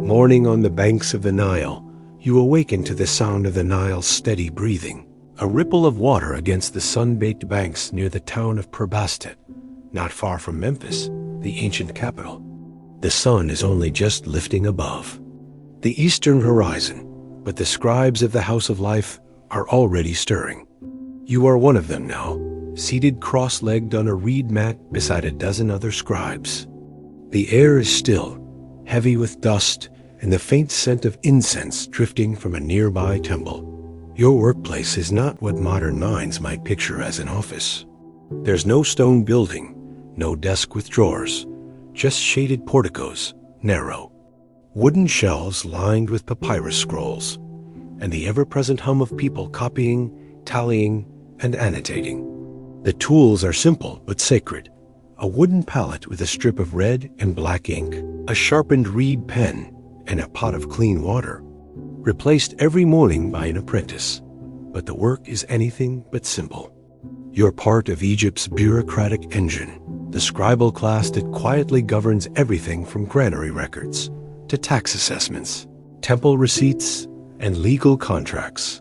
Morning on the banks of the Nile, you awaken to the sound of the Nile's steady breathing, a ripple of water against the sun-baked banks near the town of Per-Bastet, not far from Memphis, the ancient capital. The sun is only just lifting above the eastern horizon, but the scribes of the House of Life are already stirring. You are one of them now, seated cross-legged on a reed mat beside a dozen other scribes. The air is still, heavy with dust and the faint scent of incense drifting from a nearby temple. Your workplace is not what modern minds might picture as an office. There's no stone building, no desk with drawers, just shaded porticos, narrow, wooden shelves lined with papyrus scrolls, and the ever-present hum of people copying, tallying, and annotating. The tools are simple but sacred. A wooden palette with a strip of red and black ink, a sharpened reed pen, and a pot of clean water, replaced every morning by an apprentice. But the work is anything but simple. You're part of Egypt's bureaucratic engine, the scribal class that quietly governs everything from granary records to tax assessments, temple receipts, and legal contracts.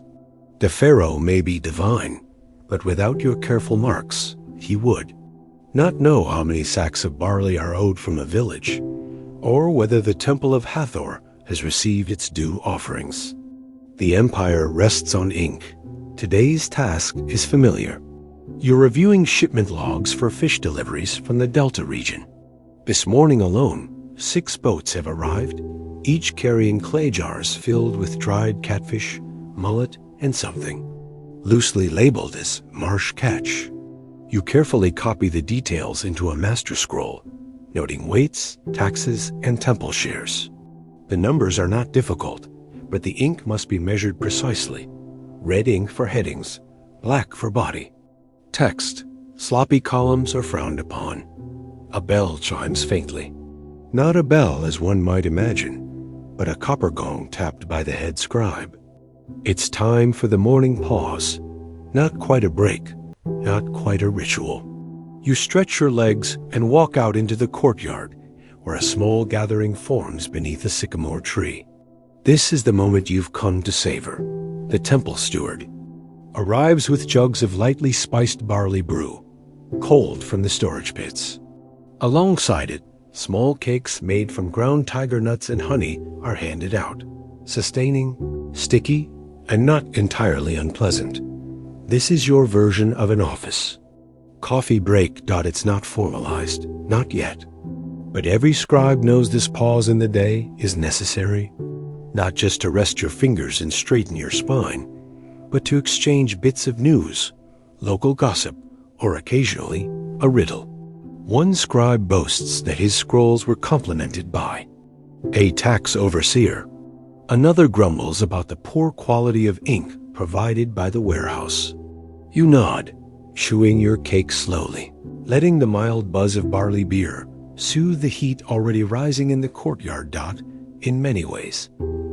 The pharaoh may be divine, but without your careful marks, he would not know how many sacks of barley are owed from a village, or whether the temple of Hathor has received its due offerings. The empire rests on ink. Today's task is familiar. You're reviewing shipment logs for fish deliveries from the Delta region. This morning alone, 6 boats have arrived, each carrying clay jars filled with dried catfish, mullet, and something, loosely labeled as marsh catch. You carefully copy the details into a master scroll, noting weights, taxes, and temple shares. The numbers are not difficult, but the ink must be measured precisely. Red ink for headings, black for body. Text, sloppy columns are frowned upon. A bell chimes faintly. Not a bell as one might imagine, but a copper gong tapped by the head scribe. It's time for the morning pause. Not quite a break, not quite a ritual. You stretch your legs and walk out into the courtyard, where a small gathering forms beneath a sycamore tree. This is the moment you've come to savor. The temple steward arrives with jugs of lightly spiced barley brew, cold from the storage pits. Alongside it, small cakes made from ground tiger nuts and honey are handed out, sustaining, sticky, and not entirely unpleasant. This is your version of an office. Coffee break. It's not formalized, not yet. But every scribe knows this pause in the day is necessary, not just to rest your fingers and straighten your spine, but to exchange bits of news, local gossip, or occasionally a riddle. One scribe boasts that his scrolls were complemented by a tax overseer. Another grumbles about the poor quality of ink provided by the warehouse. You nod, chewing your cake slowly, letting the mild buzz of barley beer soothe the heat already rising in the courtyard. In many ways,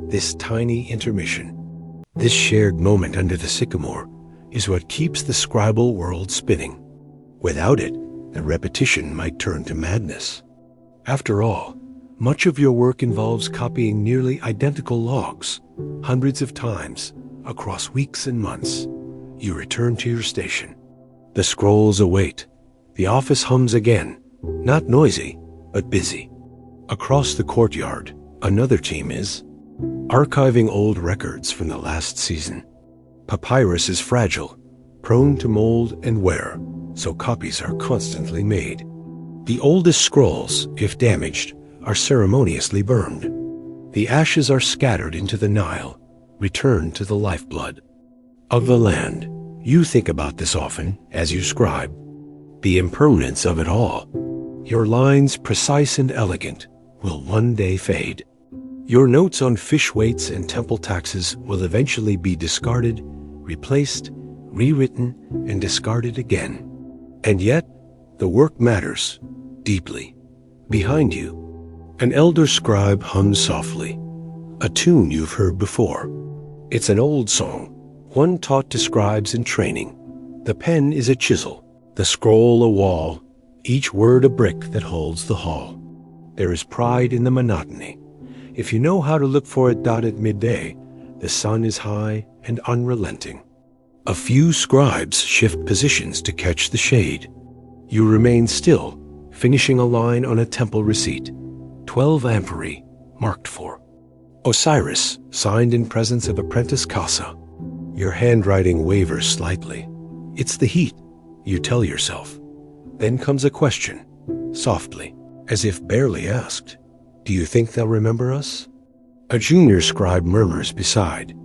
this tiny intermission, this shared moment under the sycamore, is what keeps the scribal world spinning. Without it, the repetition might turn to madness. After all, much of your work involves copying nearly identical logs, hundreds of times, across weeks and months. You return to your station. The scrolls await. The office hums again, not noisy, but busy. Across the courtyard, another team is archiving old records from the last season. Papyrus is fragile, prone to mold and wear, so copies are constantly made. The oldest scrolls, if damaged, are ceremoniously burned. The ashes are scattered into the Nile, returned to the lifeblood of the land. You think about this often as you scribe. The impermanence of it all. Your lines, precise and elegant, will one day fade. Your notes on fish weights and temple taxes will eventually be discarded, replaced, rewritten, and discarded again. And yet, the work matters, deeply. Behind you, an elder scribe hums softly, a tune you've heard before. It's an old song, one taught to scribes in training. The pen is a chisel, the scroll a wall, each word a brick that holds the hall. There is pride in the monotony. If you know how to look for it. At midday, the sun is high and unrelenting. A few scribes shift positions to catch the shade. You remain still, finishing a line on a temple receipt. 12 amphorae, marked for Osiris, signed in presence of apprentice Kasa. Your handwriting wavers slightly. It's the heat, you tell yourself. Then comes a question, softly, as if barely asked. Do you think they'll remember us? A junior scribe murmurs beside.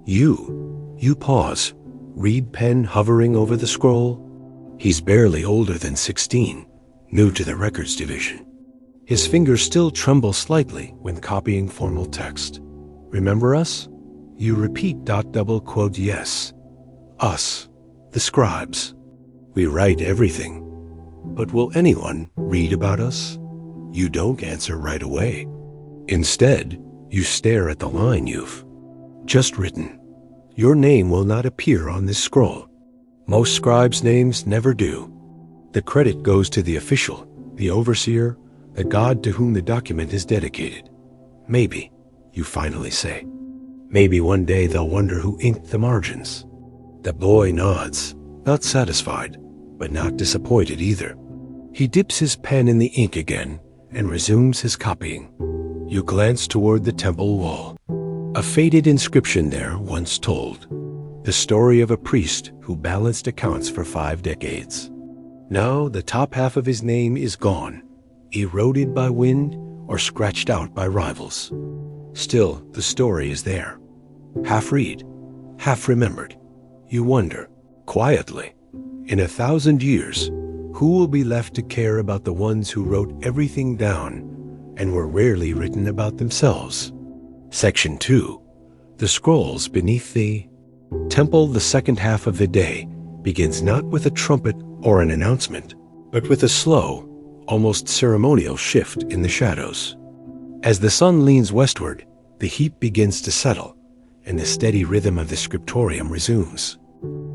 You pause, reed pen hovering over the scroll. He's barely older than 16, new to the records division. His fingers still tremble slightly when copying formal text. Remember us? You repeat. Double quote yes. Us, the scribes. We write everything. But will anyone read about us? You don't answer right away. Instead, you stare at the line you've just written. Your name will not appear on this scroll. Most scribes' names never do. The credit goes to the official, the overseer, the god to whom the document is dedicated. Maybe, you finally say. Maybe one day they'll wonder who inked the margins. The boy nods, not satisfied, but not disappointed either. He dips his pen in the ink again and resumes his copying. You glance toward the temple wall. A faded inscription there once told. The story of a priest who balanced accounts for 5 decades. Now the top half of his name is gone, eroded by wind or scratched out by rivals. Still, the story is there. Half read, half remembered. You wonder, quietly, in 1,000 years, who will be left to care about the ones who wrote everything down and were rarely written about themselves? Section 2. The scrolls beneath the temple. The second half of the day begins not with a trumpet or an announcement, but with a slow, almost ceremonial shift in the shadows. As the sun leans westward, the heat begins to settle, and the steady rhythm of the scriptorium resumes.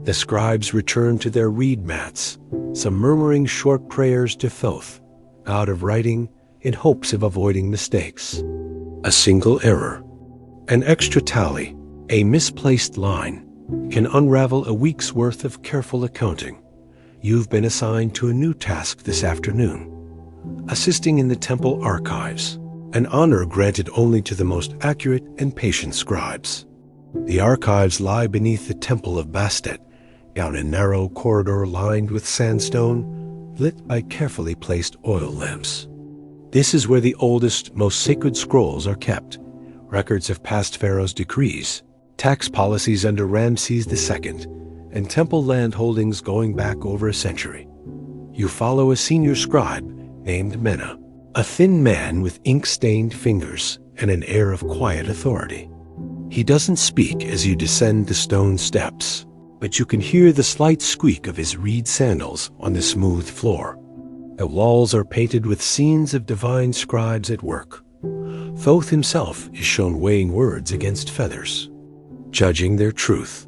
The scribes return to their reed mats, some murmuring short prayers to Thoth, out of writing in hopes of avoiding mistakes. A single error, an extra tally, a misplaced line, can unravel a week's worth of careful accounting. You've been assigned to a new task this afternoon, assisting in the temple archives, an honor granted only to the most accurate and patient scribes. The archives lie beneath the temple of Bastet, down a narrow corridor lined with sandstone, lit by carefully placed oil lamps. This is where the oldest, most sacred scrolls are kept, records of past pharaohs' decrees, tax policies under Ramses II, and temple land holdings going back over a century. You follow a senior scribe named Mena, a thin man with ink-stained fingers and an air of quiet authority. He doesn't speak as you descend the stone steps, but you can hear the slight squeak of his reed sandals on the smooth floor. The walls are painted with scenes of divine scribes at work. Thoth himself is shown weighing words against feathers, judging their truth.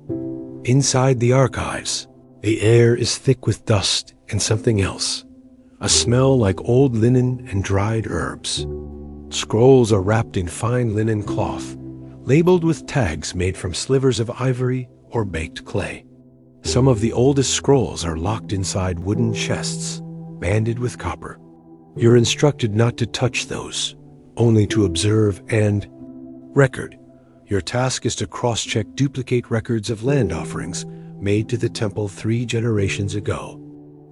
Inside the archives, the air is thick with dust and something else, a smell like old linen and dried herbs. Scrolls are wrapped in fine linen cloth, labeled with tags made from slivers of ivory or baked clay. Some of the oldest scrolls are locked inside wooden chests, banded with copper. You're instructed not to touch those, only to observe and record. Your task is to cross-check duplicate records of land offerings made to the temple 3 generations ago.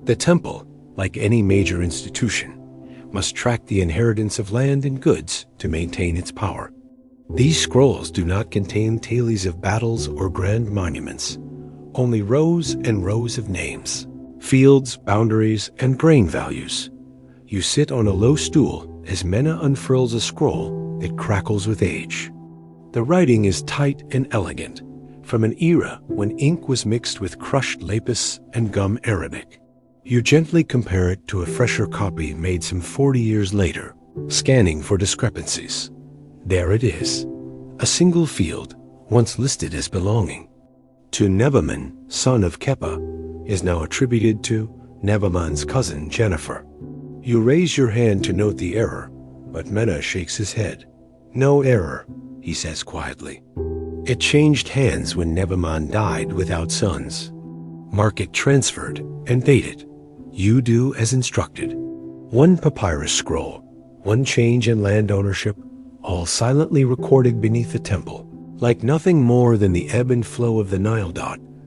The temple, like any major institution, must track the inheritance of land and goods to maintain its power. These scrolls do not contain tales of battles or grand monuments, only rows and rows of names, fields, boundaries, and grain values. You sit on a low stool as Mena unfurls a scroll that crackles with age. The writing is tight and elegant, from an era when ink was mixed with crushed lapis and gum arabic. You gently compare it to a fresher copy made some 40 years later, scanning for discrepancies. There it is, a single field, once listed as belonging to Nebaman, son of Kepa, is now attributed to Nebaman's cousin Jennifer. You raise your hand to note the error, but Mena shakes his head. No error, he says quietly. It changed hands when Nebaman died without sons. Mark it transferred and date it. You do as instructed. One papyrus scroll, one change in land ownership, all silently recorded beneath the temple, like nothing more than the ebb and flow of the Nile.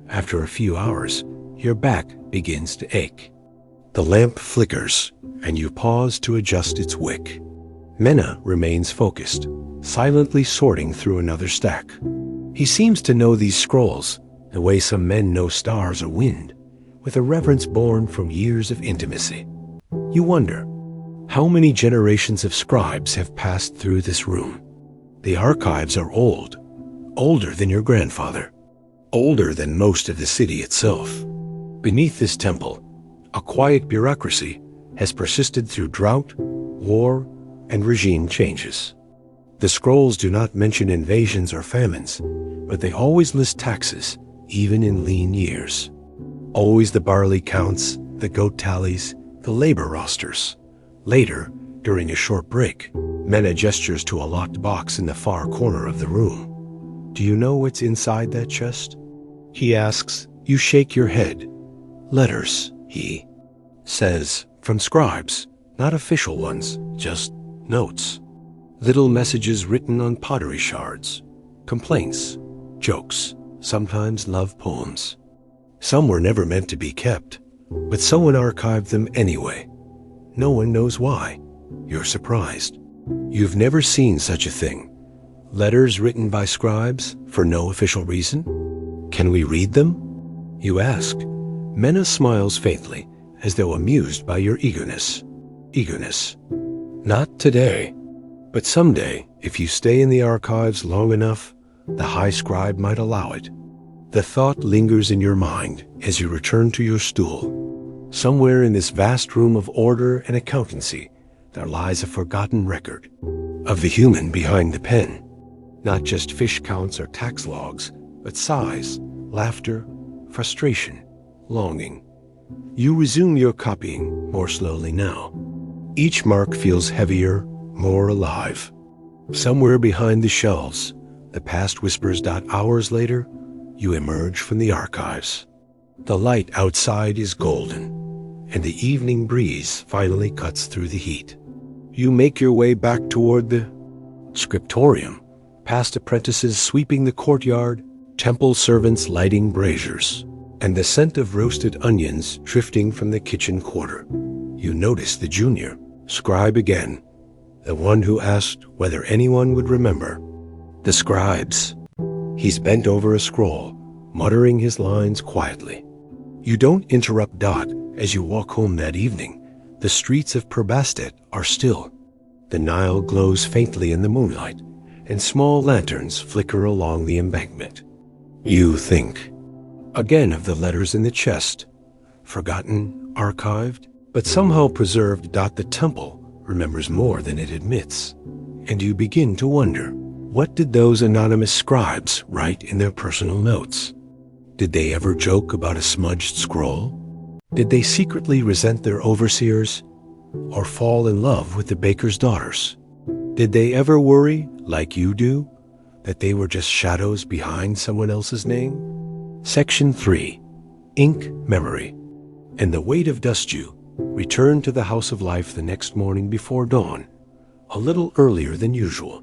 After a few hours, your back begins to ache. The lamp flickers, and you pause to adjust its wick. Mena remains focused, silently sorting through another stack. He seems to know these scrolls, the way some men know stars or wind, with a reverence born from years of intimacy. You wonder, how many generations of scribes have passed through this room? The archives are old, older than your grandfather, older than most of the city itself. Beneath this temple, a quiet bureaucracy has persisted through drought, war, and regime changes. The scrolls do not mention invasions or famines, but they always list taxes, even in lean years. Always the barley counts, the goat tallies, the labor rosters. Later, during a short break, Mena gestures to a locked box in the far corner of the room. Do you know what's inside that chest? He asks. You shake your head. Letters, he says, from scribes, not official ones, just notes. Little messages written on pottery shards, complaints, jokes, sometimes love poems. Some were never meant to be kept, but someone archived them anyway. No one knows why. You're surprised. You've never seen such a thing. Letters written by scribes for no official reason? Can we read them? You ask. Mena smiles faintly, as though amused by your eagerness. Eagerness. Not today. But someday, if you stay in the archives long enough, the high scribe might allow it. The thought lingers in your mind as you return to your stool. Somewhere in this vast room of order and accountancy, there lies a forgotten record of the human behind the pen. Not just fish counts or tax logs, but sighs, laughter, frustration, longing. You resume your copying more slowly now. Each mark feels heavier, more alive. Somewhere behind the shelves, the past whispers. Hours later, you emerge from the archives. The light outside is golden, and the evening breeze finally cuts through the heat. You make your way back toward the scriptorium, past apprentices sweeping the courtyard, temple servants lighting braziers, and the scent of roasted onions drifting from the kitchen quarter. You notice the junior, scribe again, the one who asked whether anyone would remember. The scribes. He's bent over a scroll, muttering his lines quietly. You don't interrupt Dot as you walk home that evening. The streets of Per-Bastet are still. The Nile glows faintly in the moonlight, and small lanterns flicker along the embankment. You think again of the letters in the chest, forgotten, archived, but somehow preserved. The temple remembers more than it admits, and you begin to wonder, what did those anonymous scribes write in their personal notes? Did they ever joke about a smudged scroll? Did they secretly resent their overseers, or fall in love with the baker's daughters? Did they ever worry, like you do, that they were just shadows behind someone else's name? Section 3. Ink Memory. And the weight of dust. You return to the House of Life the next morning before dawn, a little earlier than usual.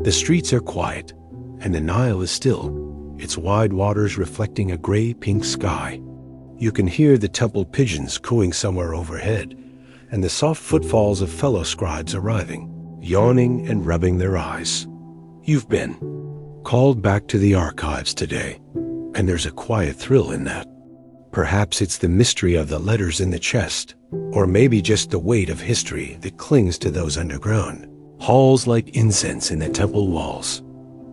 The streets are quiet, and the Nile is still, its wide waters reflecting a gray-pink sky. You can hear the temple pigeons cooing somewhere overhead, and the soft footfalls of fellow scribes arriving, yawning and rubbing their eyes. You've been called back to the archives today, and there's a quiet thrill in that. Perhaps it's the mystery of the letters in the chest, or maybe just the weight of history that clings to those underground halls like incense in the temple walls.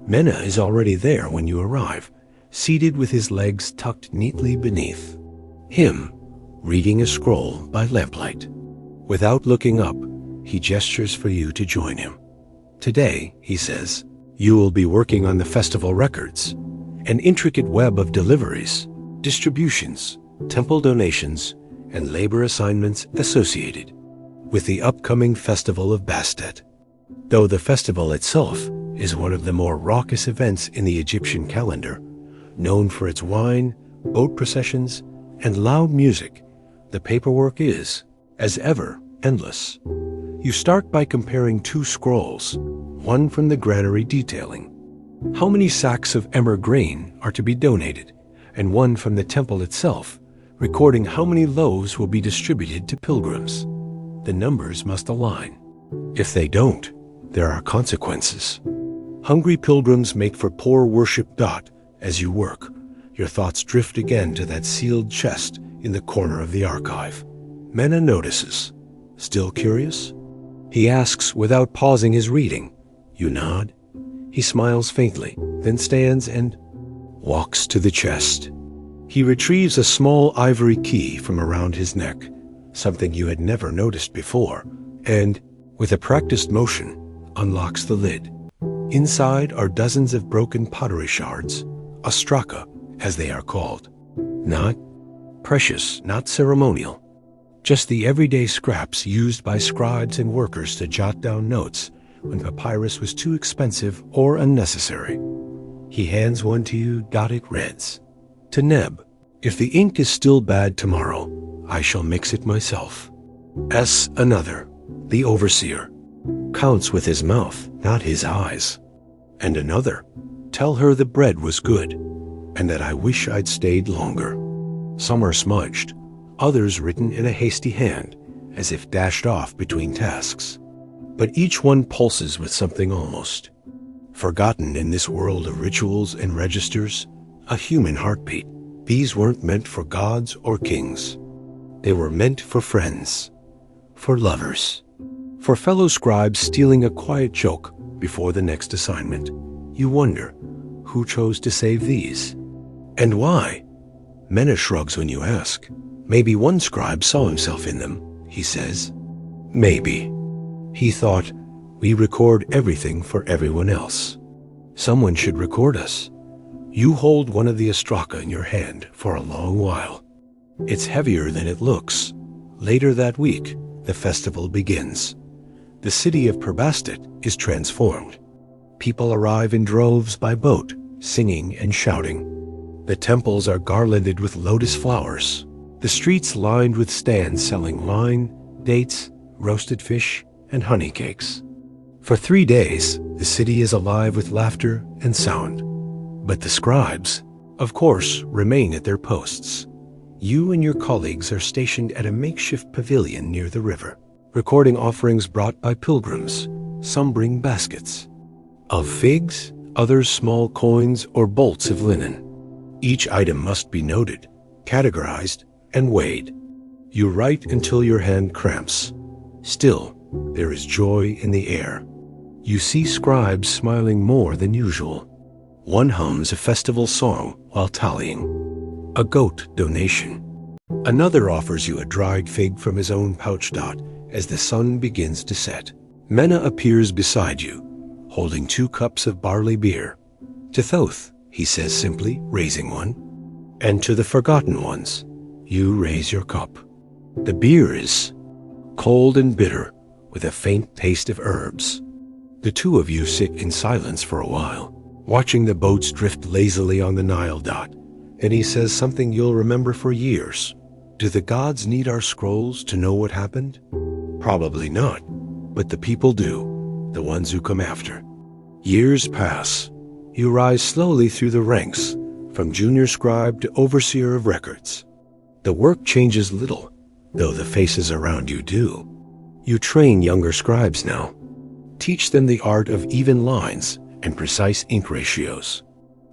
Mena is already there when you arrive, seated with his legs tucked neatly beneath him, reading a scroll by lamplight. Without looking up, he gestures for you to join him. Today, he says, you will be working on the festival records, an intricate web of deliveries, distributions, temple donations, and labor assignments associated with the upcoming festival of Bastet. Though the festival itself is one of the more raucous events in the Egyptian calendar, known for its wine, boat processions, and loud music, the paperwork is, as ever, endless. You start by comparing two scrolls, one from the granary detailing how many sacks of emmer grain are to be donated, and one from the temple itself, recording how many loaves will be distributed to pilgrims. The numbers must align. If they don't, there are consequences. Hungry pilgrims make for poor worship. As you work, your thoughts drift again to that sealed chest in the corner of the archive. Mena notices. Still curious? He asks without pausing his reading. You nod. He smiles faintly, then stands and walks to the chest. He retrieves a small ivory key from around his neck, something you had never noticed before, and, with a practiced motion, unlocks the lid. Inside are dozens of broken pottery shards, ostraca, as they are called. Not precious, not ceremonial. Just the everyday scraps used by scribes and workers to jot down notes when papyrus was too expensive or unnecessary. He hands one to you. It reads, "To Neb, if the ink is still bad tomorrow, I shall mix it myself." S. Another, the overseer, counts with his mouth, not his eyes. And another, "Tell her the bread was good, and that I wish I'd stayed longer." Some are smudged, others written in a hasty hand, as if dashed off between tasks. But each one pulses with something almost forgotten in this world of rituals and registers, a human heartbeat. These weren't meant for gods or kings. They were meant for friends, for lovers, for fellow scribes stealing a quiet joke before the next assignment. You wonder, who chose to save these? And why? Mena shrugs when you ask. Maybe one scribe saw himself in them, he says. Maybe. He thought, we record everything for everyone else. Someone should record us. You hold one of the ostraca in your hand for a long while. It's heavier than it looks. Later that week, the festival begins. The city of Per-Bastet is transformed. People arrive in droves by boat, singing and shouting. The temples are garlanded with lotus flowers. The streets lined with stands selling wine, dates, roasted fish, and honey cakes. For 3 days, the city is alive with laughter and sound. But the scribes, of course, remain at their posts. You and your colleagues are stationed at a makeshift pavilion near the river, recording offerings brought by pilgrims. Some bring baskets of figs, others small coins or bolts of linen. Each item must be noted, categorized, and weighed. You write until your hand cramps. Still, there is joy in the air. You see scribes smiling more than usual. One hums a festival song while tallying. A goat donation. Another offers you a dried fig from his own pouch. As the sun begins to set, Mena appears beside you, holding 2 cups of barley beer. To Thoth, he says simply, raising one. And to the forgotten ones, you raise your cup. The beer is cold and bitter, with a faint taste of herbs. The two of you sit in silence for a while, watching the boats drift lazily on the Nile. And he says something you'll remember for years. Do the gods need our scrolls to know what happened? Probably not, but the people do, the ones who come after. Years pass. You rise slowly through the ranks, from junior scribe to overseer of records. The work changes little, though the faces around you do. You train younger scribes now. Teach them the art of even lines and precise ink ratios.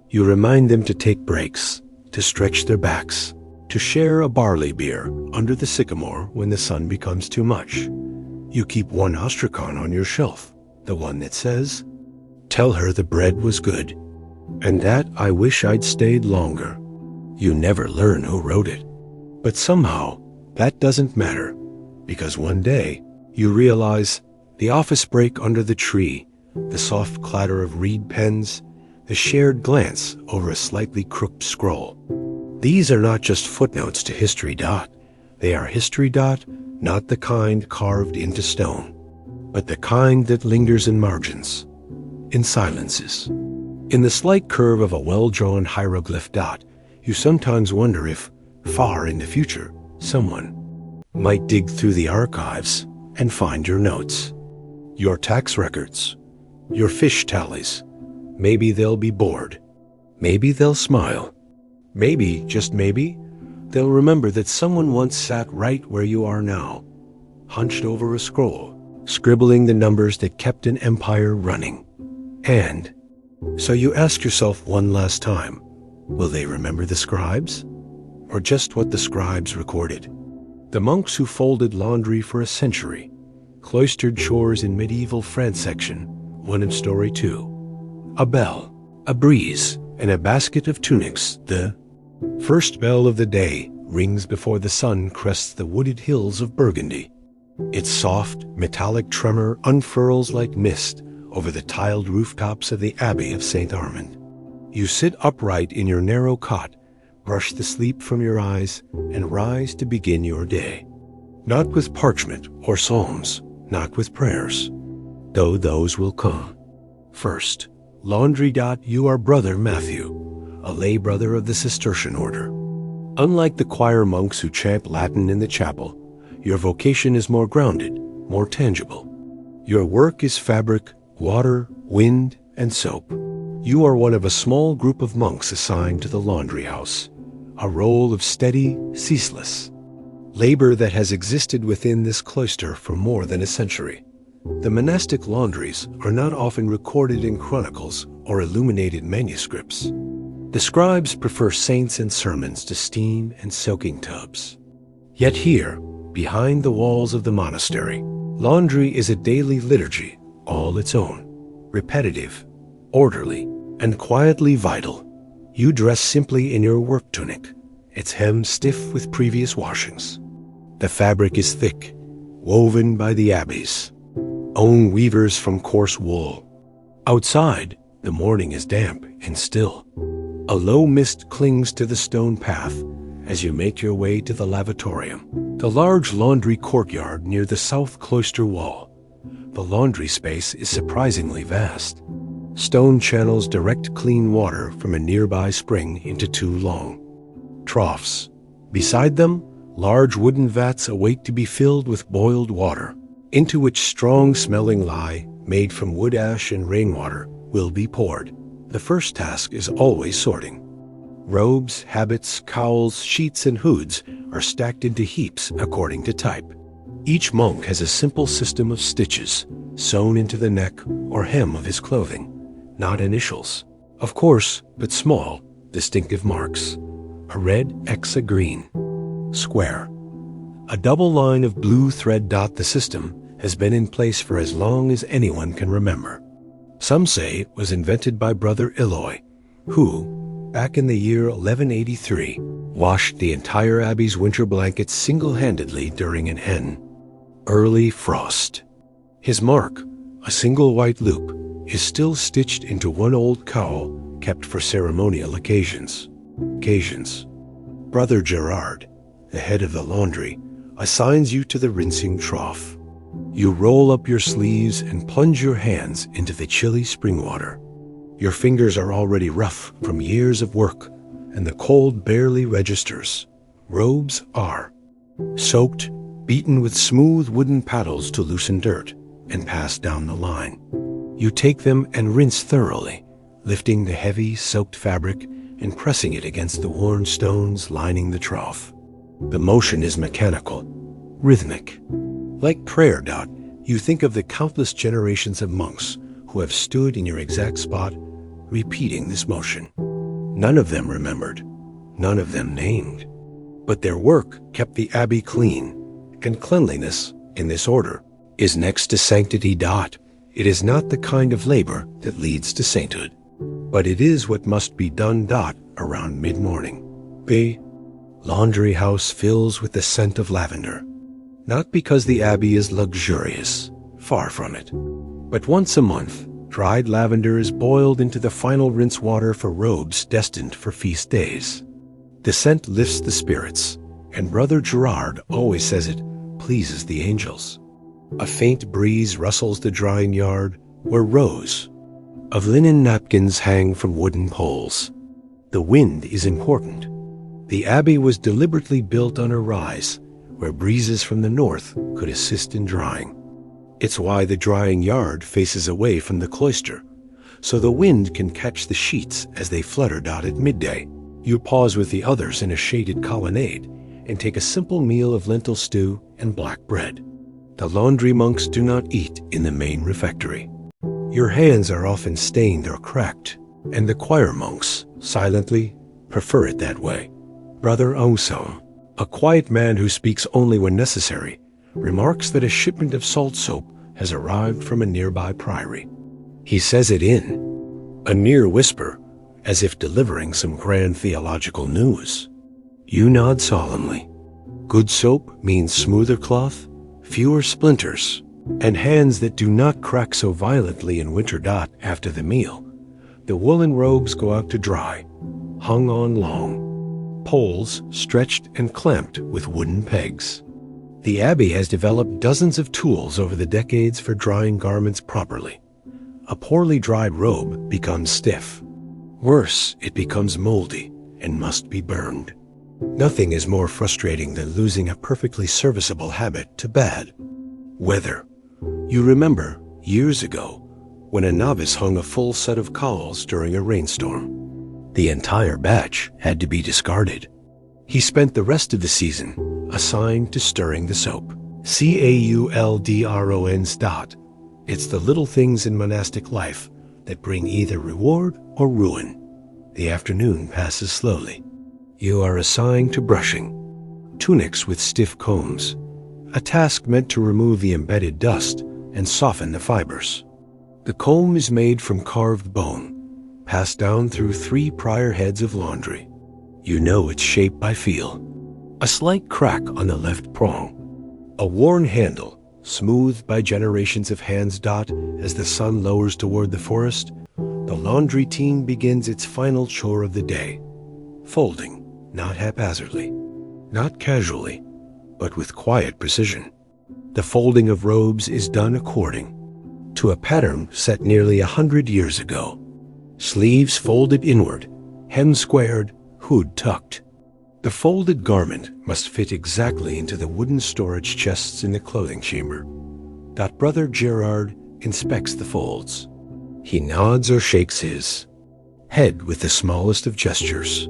You remind them to take breaks, to stretch their backs, to share a barley beer under the sycamore when the sun becomes too much. You keep one ostracon on your shelf, the one that says, "Tell her the bread was good, and that I wish I'd stayed longer." You never learn who wrote it. But somehow, that doesn't matter, because one day, you realize the office break under the tree, the soft clatter of reed pens, the shared glance over a slightly crooked scroll. These are not just footnotes to history. They are history. Not the kind carved into stone, but the kind that lingers in margins, in silences. In the slight curve of a well-drawn hieroglyph dot, you sometimes wonder if, far in the future, someone might dig through the archives and find your notes, your tax records, your fish tallies. Maybe they'll be bored. Maybe they'll smile. Maybe, just maybe, they'll remember that someone once sat right where you are now, hunched over a scroll, scribbling the numbers that kept an empire running. And so you ask yourself one last time, will they remember the scribes? Or just what the scribes recorded? The monks who folded laundry for a century, cloistered chores in medieval France section, 1 in story 2. A bell, a breeze, and a basket of tunics. The first bell of the day rings before the sun crests the wooded hills of Burgundy. Its soft, metallic tremor unfurls like mist over the tiled rooftops of the Abbey of St. Armand. You sit upright in your narrow cot, brush the sleep from your eyes, and rise to begin your day. Not with parchment or psalms, not with prayers, though those will come. First, laundry. You are Brother Matthew, a lay brother of the Cistercian order. Unlike the choir monks who chant Latin in the chapel, your vocation is more grounded, more tangible. Your work is fabric, water, wind, and soap. You are one of a small group of monks assigned to the laundry house, a role of steady, ceaseless labor that has existed within this cloister for more than a century. The monastic laundries are not often recorded in chronicles or illuminated manuscripts. The scribes prefer saints and sermons to steam and soaking tubs. Yet here, behind the walls of the monastery, laundry is a daily liturgy all its own, repetitive, orderly, and quietly vital. You dress simply in your work tunic, its hem stiff with previous washings. The fabric is thick, woven by the abbey's own weavers from coarse wool. Outside, the morning is damp and still. A low mist clings to the stone path as you make your way to the lavatorium, the large laundry courtyard near the south cloister wall. The laundry space is surprisingly vast. Stone channels direct clean water from a nearby spring into 2 long troughs. Beside them, large wooden vats await to be filled with boiled water, into which strong-smelling lye, made from wood ash and rainwater, will be poured. The first task is always sorting. Robes, habits, cowls, sheets, and hoods are stacked into heaps according to type. Each monk has a simple system of stitches sewn into the neck or hem of his clothing. Not initials, of course, but small, distinctive marks. A red X, a green square. A double line of blue thread. The system has been in place for as long as anyone can remember. Some say it was invented by Brother Eloy, who, back in the year 1183, washed the entire abbey's winter blankets single-handedly during an early frost. His mark, a single white loop, is still stitched into one old cowl kept for ceremonial occasions. Brother Gerard, the head of the laundry, assigns you to the rinsing trough. You roll up your sleeves and plunge your hands into the chilly spring water. Your fingers are already rough from years of work, and the cold barely registers. Robes are soaked, beaten with smooth wooden paddles to loosen dirt, and passed down the line. You take them and rinse thoroughly, lifting the heavy, soaked fabric and pressing it against the worn stones lining the trough. The motion is mechanical, rhythmic. Like prayer. You think of the countless generations of monks who have stood in your exact spot, repeating this motion. None of them remembered, none of them named. But their work kept the abbey clean, and cleanliness, in this order, is next to sanctity. It is not the kind of labor that leads to sainthood, but it is what must be done. Around mid-morning, the laundry house fills with the scent of lavender. Not because the abbey is luxurious, far from it, but once a month, dried lavender is boiled into the final rinse water for robes destined for feast days. The scent lifts the spirits, and Brother Gerard always says it pleases the angels. A faint breeze rustles the drying yard, where rows of linen napkins hang from wooden poles. The wind is important. The abbey was deliberately built on a rise, where breezes from the north could assist in drying. It's why the drying yard faces away from the cloister, so the wind can catch the sheets as they flutter out at midday. You pause with the others in a shaded colonnade and take a simple meal of lentil stew and black bread. The laundry monks do not eat in the main refectory. Your hands are often stained or cracked, and the choir monks, silently, prefer it that way. Brother Aungsong, a quiet man who speaks only when necessary, remarks that a shipment of salt soap has arrived from a nearby priory. He says it in a near whisper, as if delivering some grand theological news. You nod solemnly. Good soap means smoother cloth, fewer splinters, and hands that do not crack so violently in winter after the meal. The woolen robes go out to dry, hung on long poles stretched and clamped with wooden pegs. The abbey has developed dozens of tools over the decades for drying garments properly. A poorly dried robe becomes stiff. Worse, it becomes moldy and must be burned. Nothing is more frustrating than losing a perfectly serviceable habit to bad weather. You remember, years ago, when a novice hung a full set of cowls during a rainstorm. The entire batch had to be discarded. He spent the rest of the season assigned to stirring the soap. Cauldrons. It's the little things in monastic life that bring either reward or ruin. The afternoon passes slowly. You are assigned to brushing tunics with stiff combs, a task meant to remove the embedded dust and soften the fibers. The comb is made from carved bone, passed down through 3 prior heads of laundry. You know its shape by feel. A slight crack on the left prong, a worn handle, smoothed by generations of hands. As the sun lowers toward the forest, the laundry team begins its final chore of the day. Folding, not haphazardly, not casually, but with quiet precision. The folding of robes is done according to a pattern set nearly 100 years ago. Sleeves folded inward, hem squared, hood tucked. The folded garment must fit exactly into the wooden storage chests in the clothing chamber. Brother Gerard inspects the folds. He nods or shakes his head with the smallest of gestures.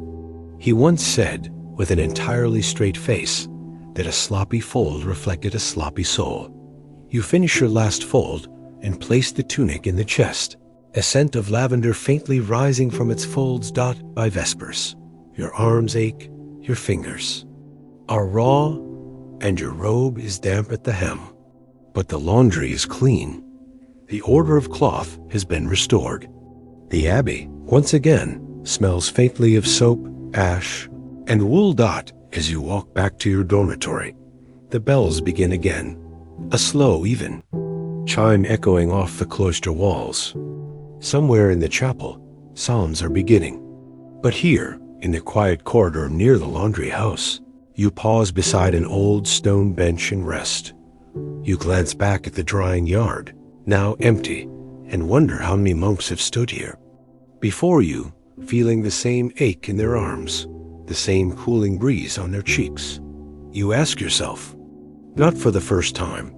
He once said, with an entirely straight face, that a sloppy fold reflected a sloppy soul. You finish your last fold and place the tunic in the chest, a scent of lavender faintly rising from its folds. By vespers, your arms ache, your fingers are raw, and your robe is damp at the hem. But the laundry is clean. The order of cloth has been restored. The abbey, once again, smells faintly of soap, ash, and wool. As you walk back to your dormitory, the bells begin again, a slow, even chime echoing off the cloister walls. Somewhere in the chapel, psalms are beginning. But here, in the quiet corridor near the laundry house, you pause beside an old stone bench and rest. You glance back at the drying yard, now empty, and wonder how many monks have stood here. Before you, feeling the same ache in their arms, the same cooling breeze on their cheeks. You ask yourself, not for the first time,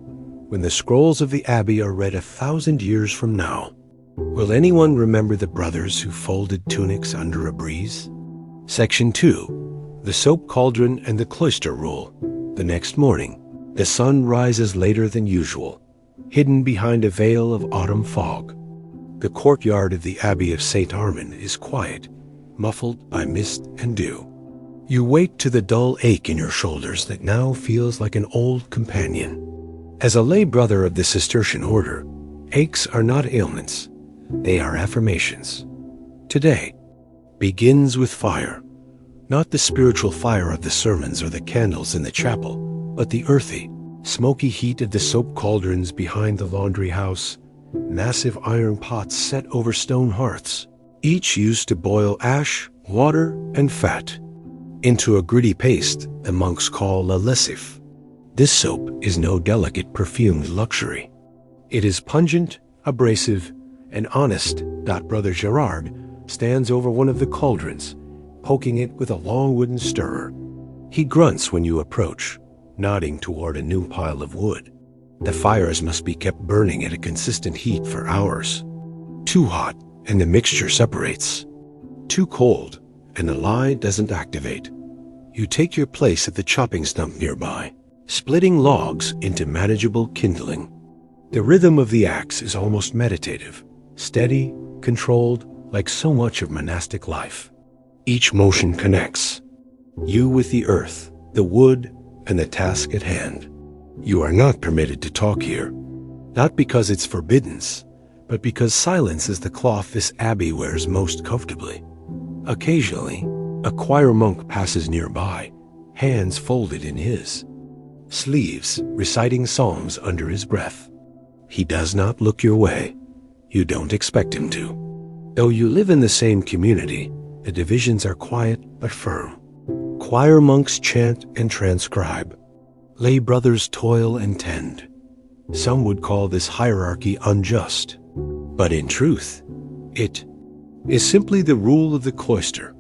when the scrolls of the abbey are read 1,000 years from now, will anyone remember the brothers who folded tunics under a breeze? Section 2. The Soap Cauldron and the Cloister Rule. The next morning, the sun rises later than usual, hidden behind a veil of autumn fog. The courtyard of the Abbey of St. Armand is quiet, muffled by mist and dew. You wake to the dull ache in your shoulders that now feels like an old companion. As a lay brother of the Cistercian order, aches are not ailments, they are affirmations. Today begins with fire, not the spiritual fire of the sermons or the candles in the chapel, but the earthy, smoky heat of the soap cauldrons behind the laundry house, massive iron pots set over stone hearths, each used to boil ash, water, and fat into a gritty paste the monks call la lessive. This soap is no delicate perfumed luxury. It is pungent, abrasive, and honest. Brother Gerard stands over one of the cauldrons, poking it with a long wooden stirrer. He grunts when you approach, nodding toward a new pile of wood. The fires must be kept burning at a consistent heat for hours. Too hot, and the mixture separates. Too cold, and the lye doesn't activate. You take your place at the chopping stump nearby, splitting logs into manageable kindling. The rhythm of the axe is almost meditative, steady, controlled, like so much of monastic life. Each motion connects, you with the earth, the wood, and the task at hand. You are not permitted to talk here, not because it's forbidden, but because silence is the cloth this abbey wears most comfortably. Occasionally, a choir monk passes nearby, hands folded in his sleeves, reciting psalms under his breath. He does not look your way. You don't expect him to. Though you live in the same community, the divisions are quiet but firm. Choir monks chant and transcribe. Lay brothers toil and tend. Some would call this hierarchy unjust, but in truth, it is simply the rule of the cloister,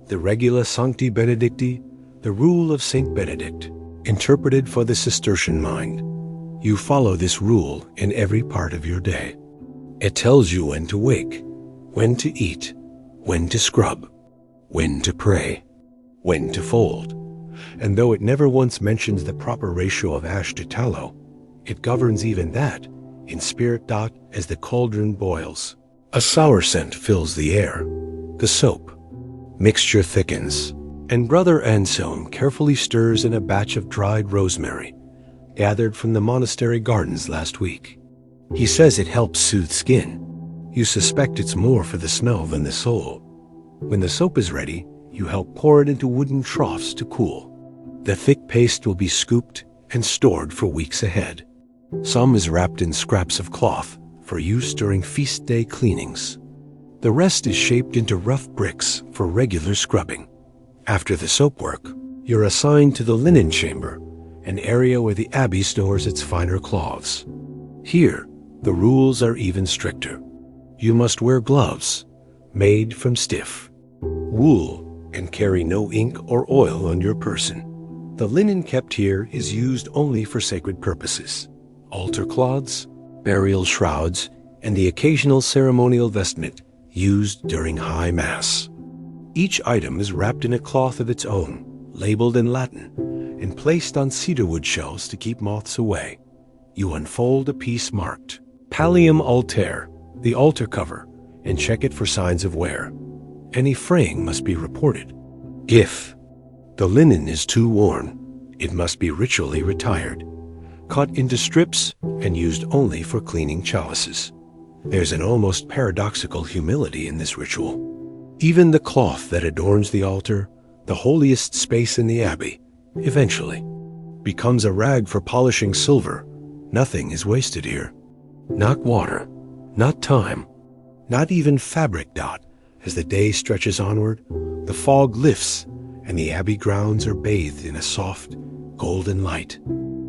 the regula sancti benedicti, the rule of Saint Benedict, interpreted for the Cistercian mind. You follow this rule in every part of your day. It tells you when to wake, when to eat, when to scrub, when to pray, when to fold. And though it never once mentions the proper ratio of ash to tallow, it governs even that in spirit. As the cauldron boils, a sour scent fills the air. The soap mixture thickens, and Brother Anselm carefully stirs in a batch of dried rosemary gathered from the monastery gardens last week. He says it helps soothe skin. You suspect it's more for the smell than the soul. When the soap is ready, you help pour it into wooden troughs to cool. The thick paste will be scooped and stored for weeks ahead. Some is wrapped in scraps of cloth for use during feast day cleanings. The rest is shaped into rough bricks for regular scrubbing. After the soap work, you're assigned to the linen chamber, an area where the abbey stores its finer cloths. Here, the rules are even stricter. You must wear gloves, made from stiff wool, and carry no ink or oil on your person. The linen kept here is used only for sacred purposes: altar cloths, burial shrouds, and the occasional ceremonial vestment used during High Mass. Each item is wrapped in a cloth of its own, labeled in Latin, and placed on cedarwood shelves to keep moths away. You unfold a piece marked Pallium Altaire, the altar cover, and check it for signs of wear. Any fraying must be reported. If the linen is too worn, it must be ritually retired, cut into strips and used only for cleaning chalices. There's an almost paradoxical humility in this ritual. Even the cloth that adorns the altar, the holiest space in the abbey, eventually becomes a rag for polishing silver. Nothing is wasted here. Not water, not time, not even fabric. As the day stretches onward, the fog lifts and the abbey grounds are bathed in a soft, golden light.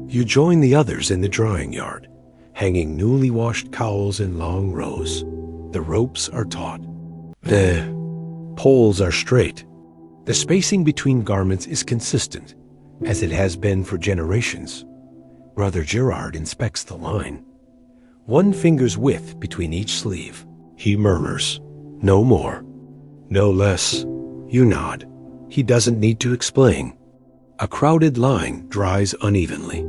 You join the others in the drawing yard, hanging newly washed cowls in long rows. The ropes are taut. The poles are straight. The spacing between garments is consistent, as it has been for generations. Brother Gerard inspects the line. 1 finger's width between each sleeve. He murmurs, "No more, no less." You nod. He doesn't need to explain. A crowded line dries unevenly.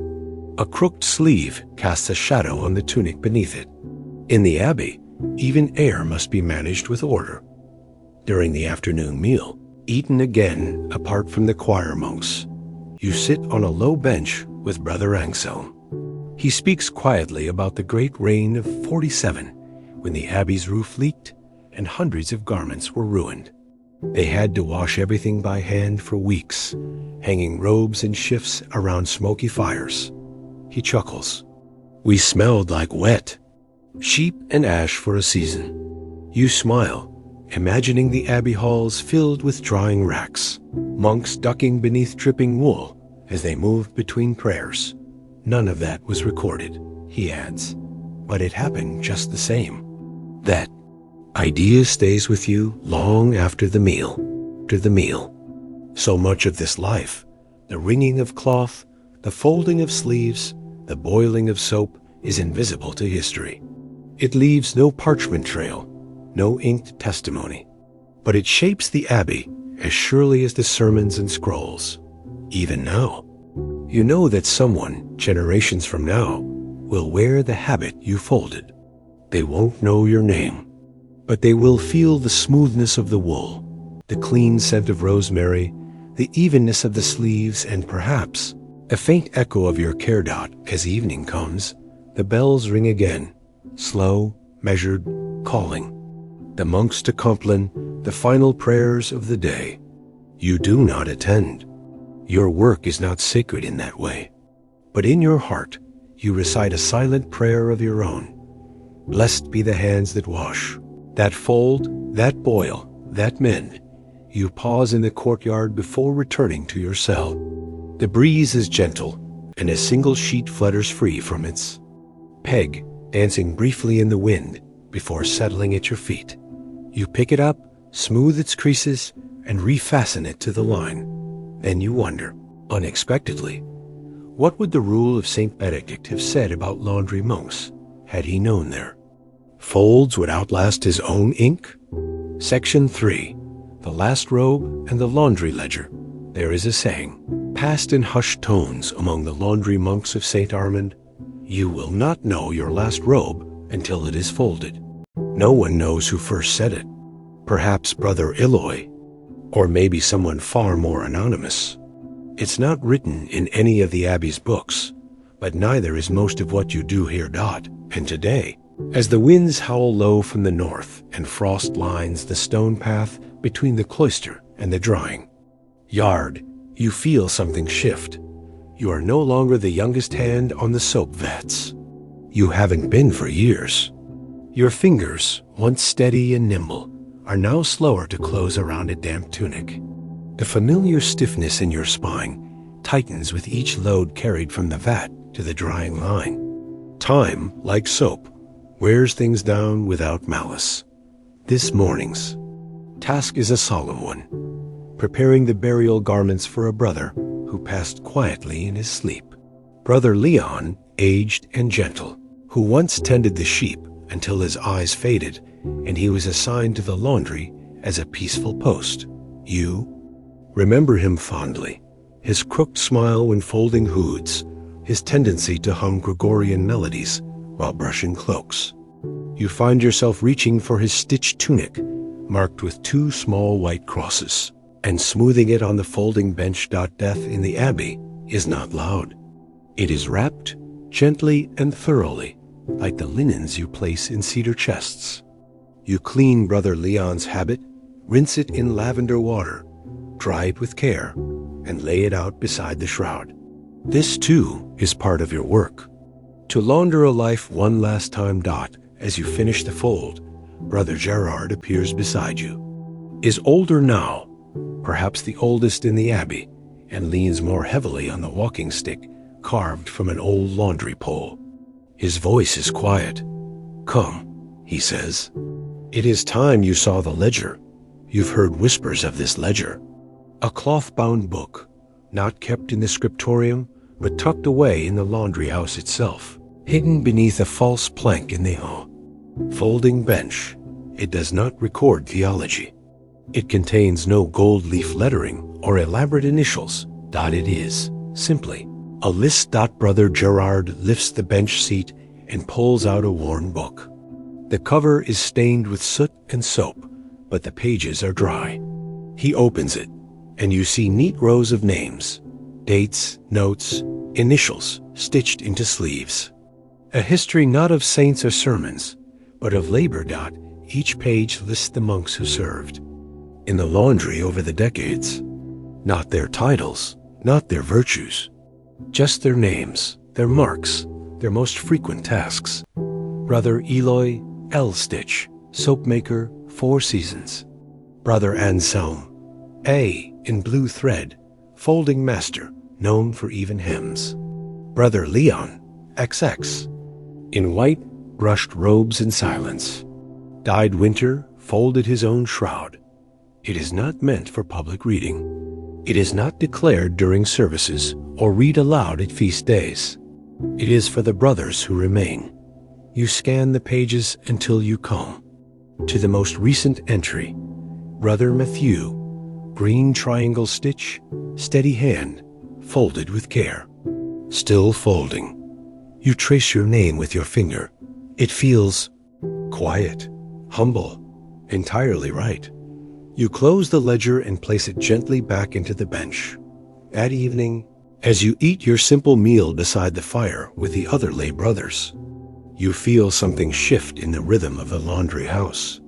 A crooked sleeve casts a shadow on the tunic beneath it. In the abbey, even air must be managed with order. During the afternoon meal, eaten again apart from the choir monks, you sit on a low bench with Brother Anselm. He speaks quietly about the great reign of 47, when the abbey's roof leaked and hundreds of garments were ruined. They had to wash everything by hand for weeks, hanging robes and shifts around smoky fires. He chuckles. We smelled like wet sheep and ash for a season. You smile, imagining the abbey halls filled with drying racks, monks ducking beneath dripping wool as they moved between prayers. None of that was recorded, he adds, but it happened just the same. That idea stays with you long after the meal. So much of this life, the wringing of cloth, the folding of sleeves, the boiling of soap, is invisible to history. It leaves no parchment trail, no inked testimony, but it shapes the abbey as surely as the sermons and scrolls. Even now, you know that someone, generations from now, will wear the habit you folded. They won't know your name, but they will feel the smoothness of the wool, the clean scent of rosemary, the evenness of the sleeves, and perhaps a faint echo of your care dot as evening comes. The bells ring again, slow, measured, calling. The monks to Compline, the final prayers of the day. You do not attend. Your work is not sacred in that way. But in your heart, you recite a silent prayer of your own. Blessed be the hands that wash, that fold, that boil, that mend. You pause in the courtyard before returning to your cell. The breeze is gentle, and a single sheet flutters free from its peg, dancing briefly in the wind before settling at your feet. You pick it up, smooth its creases, and refasten it to the line. Then you wonder, unexpectedly, what would the rule of St. Benedict have said about laundry monks had he known their folds would outlast his own ink? Section 3. The Last Robe and the Laundry Ledger. There is a saying, passed in hushed tones among the laundry monks of St. Armand, you will not know your last robe until it is folded. No one knows who first said it. Perhaps Brother Eloy, or maybe someone far more anonymous. It's not written in any of the Abbey's books, but neither is most of what you do here. And today, as the winds howl low from the north and frost lines the stone path between the cloister and the drying yard, you feel something shift. You are no longer the youngest hand on the soap vats. You haven't been for years. Your fingers, once steady and nimble, are now slower to close around a damp tunic. The familiar stiffness in your spine tightens with each load carried from the vat to the drying line. Time, like soap, wears things down without malice. This morning's task is a solemn one, preparing the burial garments for a brother who passed quietly in his sleep. Brother Leon, aged and gentle, who once tended the sheep until his eyes faded and he was assigned to the laundry as a peaceful post. You remember him fondly, his crooked smile when folding hoods, his tendency to hum Gregorian melodies while brushing cloaks. You find yourself reaching for his stitched tunic, marked with 2 small white crosses, and smoothing it on the folding bench. Death in the Abbey is not loud. It is wrapped gently and thoroughly, like the linens you place in cedar chests. You clean Brother Leon's habit, rinse it in lavender water, dry it with care, and lay it out beside the shroud. This, too, is part of your work. To launder a life one last time. As you finish the fold, Brother Gerard appears beside you. Is older now, perhaps the oldest in the Abbey, and leans more heavily on the walking stick carved from an old laundry pole. His voice is quiet. Come, he says. It is time you saw the ledger. You've heard whispers of this ledger. A cloth-bound book, not kept in the scriptorium, but tucked away in the laundry house itself, hidden beneath a false plank in the folding bench. It does not record theology. It contains no gold leaf lettering or elaborate initials. It is simply a list. Brother Gerard lifts the bench seat and pulls out a worn book. The cover is stained with soot and soap, but the pages are dry. He opens it, and you see neat rows of names, dates, notes, initials stitched into sleeves. A history not of saints or sermons, but of labor. Each page lists the monks who served in the laundry over the decades. Not their titles, not their virtues, just their names, their marks, their most frequent tasks. Brother Eloy, L. Stitch, soapmaker, 4 seasons. Brother Anselm, A. in blue thread, folding master, known for even hems. Brother Leon, XX, in white, brushed robes and silence, dyed winter, folded his own shroud. It is not meant for public reading. It is not declared during services or read aloud at feast days. It is for the brothers who remain. You scan the pages until you come to the most recent entry. Brother Matthew, green triangle stitch, steady hand, folded with care. Still folding. You trace your name with your finger. It feels quiet, humble, entirely right. You close the ledger and place it gently back into the bench. At evening, as you eat your simple meal beside the fire with the other lay brothers, you feel something shift in the rhythm of the laundry house.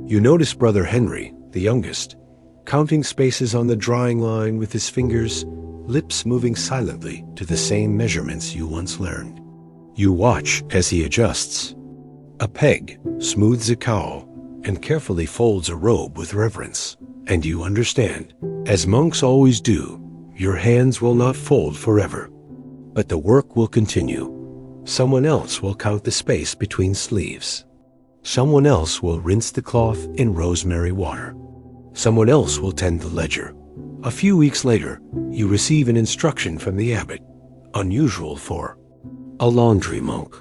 You notice Brother Henry, the youngest, counting spaces on the drying line with his fingers, lips moving silently to the same measurements you once learned. You watch as he adjusts. A peg smooths a cowl and carefully folds a robe with reverence. And you understand, as monks always do, your hands will not fold forever. But the work will continue. Someone else will count the space between sleeves. Someone else will rinse the cloth in rosemary water. Someone else will tend the ledger. A few weeks later, you receive an instruction from the abbot, unusual for a laundry monk.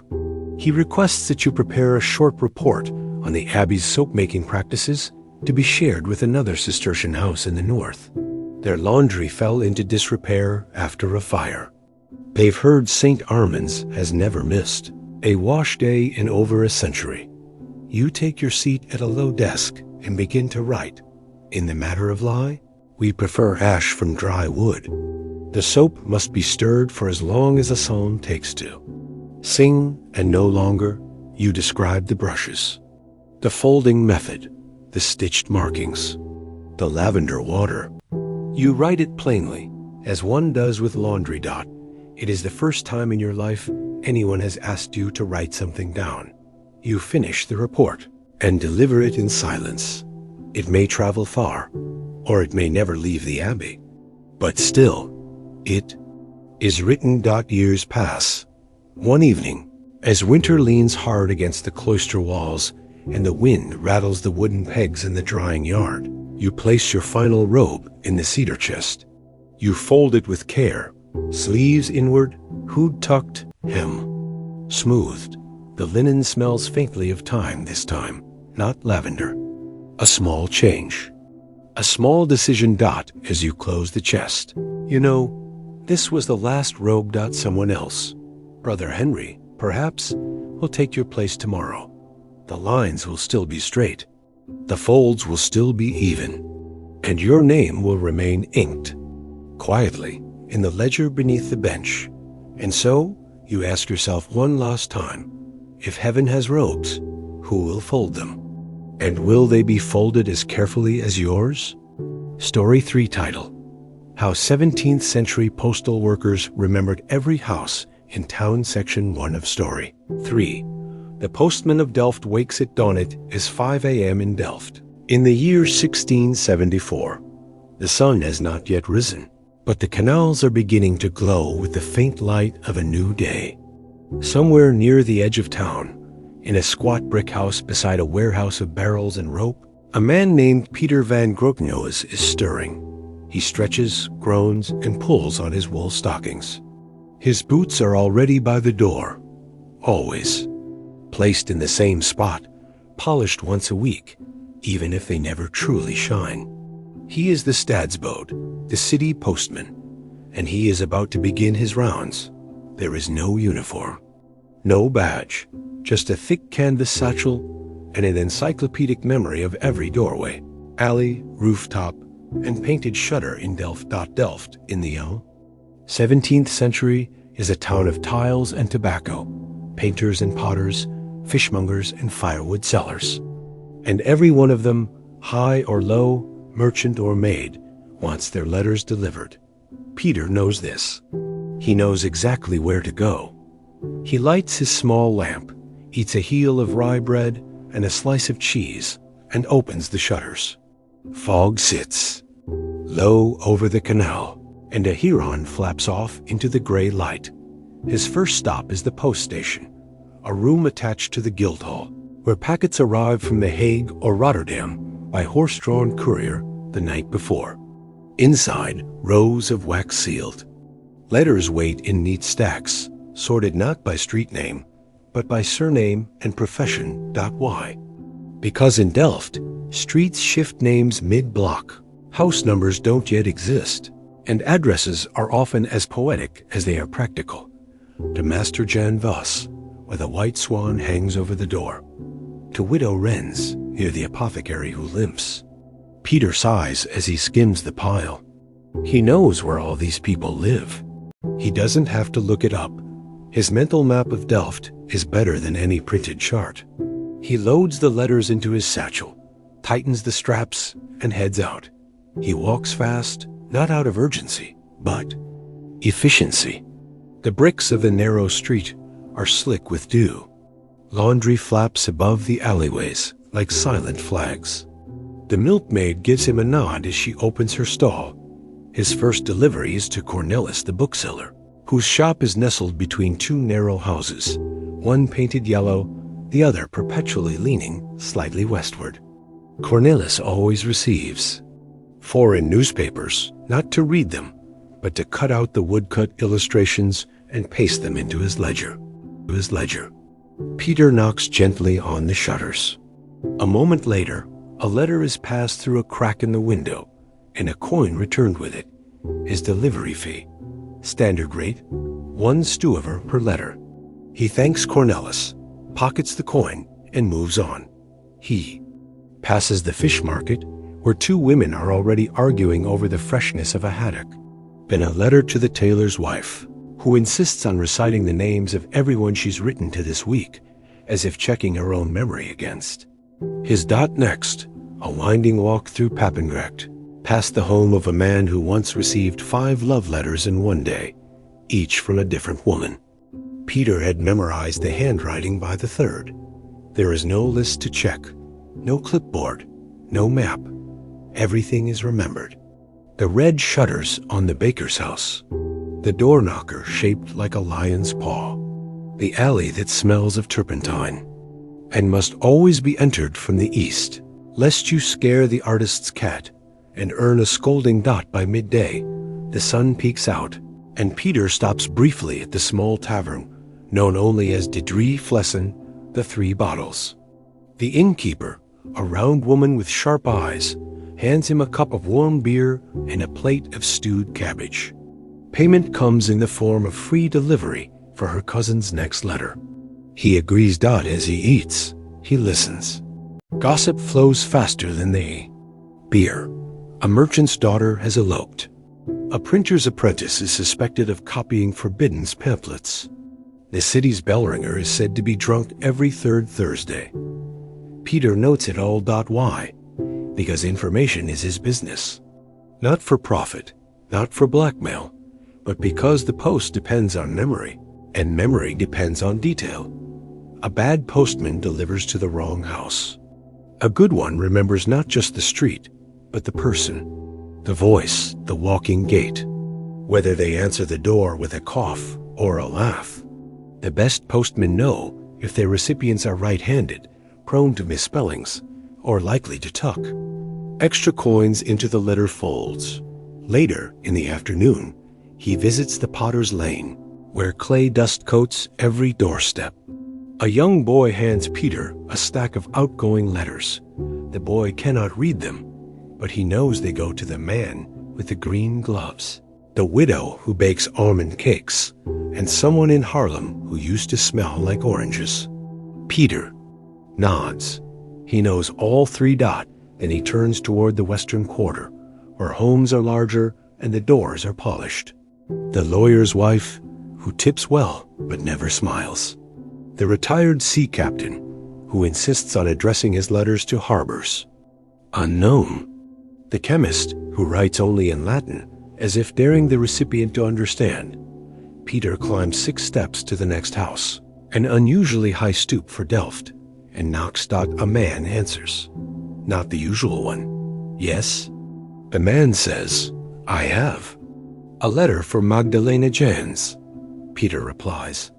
He requests that you prepare a short report on the abbey's soap-making practices to be shared with another Cistercian house in the north. Their laundry fell into disrepair after a fire. They've heard St. Armand's has never missed a wash day in over a century. You take your seat at a low desk and begin to write. In the matter of lye, we prefer ash from dry wood. The soap must be stirred for as long as a psalm takes to. Sing, and no longer, you describe the brushes, the folding method, the stitched markings, the lavender water. You write it plainly, as one does with laundry dot. It is the first time in your life anyone has asked you to write something down. You finish the report and deliver it in silence. It may travel far, or it may never leave the abbey. But still, it is written. Years pass. One evening, as winter leans hard against the cloister walls and the wind rattles the wooden pegs in the drying yard, you place your final robe in the cedar chest. You fold it with care, sleeves inward, hood tucked, hem smoothed. The linen smells faintly of time this time, not lavender. A small change. A small decision. As you close the chest. You know, this was the last robe. Someone else, Brother Henry, perhaps, will take your place tomorrow. The lines will still be straight. The folds will still be even. And your name will remain inked, quietly, in the ledger beneath the bench. And so, you ask yourself one last time, if heaven has robes, who will fold them? And will they be folded as carefully as yours? Story 3 title: How 17th century postal workers remembered every house in town. Section 1 of Story 3. The postman of Delft wakes at dawn. It is 5 a.m. in Delft. In the year 1674. The sun has not yet risen, but the canals are beginning to glow with the faint light of a new day. Somewhere near the edge of town, in a squat brick house beside a warehouse of barrels and rope, a man named Peter van Groknoes is stirring. He stretches, groans, and pulls on his wool stockings. His boots are already by the door, always, placed in the same spot, polished once a week, even if they never truly shine. He is the stadsbode, the city postman, and he is about to begin his rounds. There is no uniform, no badge, just a thick canvas satchel and an encyclopedic memory of every doorway, alley, rooftop, and painted shutter in Delft. Delft, in the young 17th century, is a town of tiles and tobacco, painters and potters, fishmongers and firewood sellers. And every one of them, high or low, merchant or maid, wants their letters delivered. Peter knows this. He knows exactly where to go. He lights his small lamp, eats a heel of rye bread and a slice of cheese, and opens the shutters. Fog sits low over the canal, and a heron flaps off into the gray light. His first stop is the post station, a room attached to the Guildhall, where packets arrive from The Hague or Rotterdam by horse-drawn courier the night before. Inside, rows of wax sealed. Letters wait in neat stacks, sorted not by street name, but by surname and profession. Why? Because in Delft, streets shift names mid-block, house numbers don't yet exist, and addresses are often as poetic as they are practical. To Master Jan Vos, where the white swan hangs over the door. To Widow Wren's, near the apothecary who limps. Peter sighs as he skims the pile. He knows where all these people live. He doesn't have to look it up. His mental map of Delft is better than any printed chart. He loads the letters into his satchel, tightens the straps, and heads out. He walks fast, not out of urgency, but efficiency. The bricks of the narrow street are slick with dew. Laundry flaps above the alleyways like silent flags. The milkmaid gives him a nod as she opens her stall. His first delivery is to Cornelis the bookseller, whose shop is nestled between two narrow houses, one painted yellow, the other perpetually leaning slightly westward. Cornelis always receives foreign newspapers, not to read them, but to cut out the woodcut illustrations and paste them into his ledger. Peter knocks gently on the shutters. A moment later, a letter is passed through a crack in the window, and a coin returned with it. His delivery fee. Standard rate, 1 stuiver per letter. He thanks Cornelis, pockets the coin, and moves on. He passes the fish market, where two women are already arguing over the freshness of a haddock. Then a letter to the tailor's wife, who insists on reciting the names of everyone she's written to this week, as if checking her own memory against. His dot next, a winding walk through Papendrecht, past the home of a man who once received 5 love letters in one day, each from a different woman. Peter had memorized the handwriting by the third. There is no list to check, no clipboard, no map. Everything is remembered. The red shutters on the baker's house, the door knocker shaped like a lion's paw, the alley that smells of turpentine, and must always be entered from the east, lest you scare the artist's cat and earn a scolding dot by midday. The sun peeks out, and Peter stops briefly at the small tavern, known only as De Drie Flessen, the 3 bottles. The innkeeper, a round woman with sharp eyes, hands him a cup of warm beer and a plate of stewed cabbage. Payment comes in the form of free delivery for her cousin's next letter. He agrees dot as he eats. He listens. Gossip flows faster than they. Beer. A merchant's daughter has eloped. A printer's apprentice is suspected of copying Forbidden's pamphlets. The city's bellringer is said to be drunk every 3rd Thursday. Peter notes it all. Why? Because information is his business. Not for profit, not for blackmail, but because the post depends on memory, and memory depends on detail. A bad postman delivers to the wrong house. A good one remembers not just the street, but the person, the voice, the walking gait, whether they answer the door with a cough or a laugh. The best postmen know if their recipients are right-handed, prone to misspellings, or likely to tuck. Extra coins into the letter folds. Later, in the afternoon, he visits the potter's lane, where clay dust coats every doorstep. A young boy hands Peter a stack of outgoing letters. The boy cannot read them, but he knows they go to the man with the green gloves, the widow who bakes almond cakes, and someone in Harlem who used to smell like oranges. Peter nods. He knows all 3 dot, then he turns toward the western quarter, where homes are larger and the doors are polished. The lawyer's wife, who tips well but never smiles. The retired sea captain, who insists on addressing his letters to harbors. Unknown. The chemist, who writes only in Latin, as if daring the recipient to understand. Peter climbs 6 steps to the next house, an unusually high stoop for Delft, and knocks. A man answers. Not the usual one. Yes? The man says, I have. A letter for Magdalena Jans. Peter replies.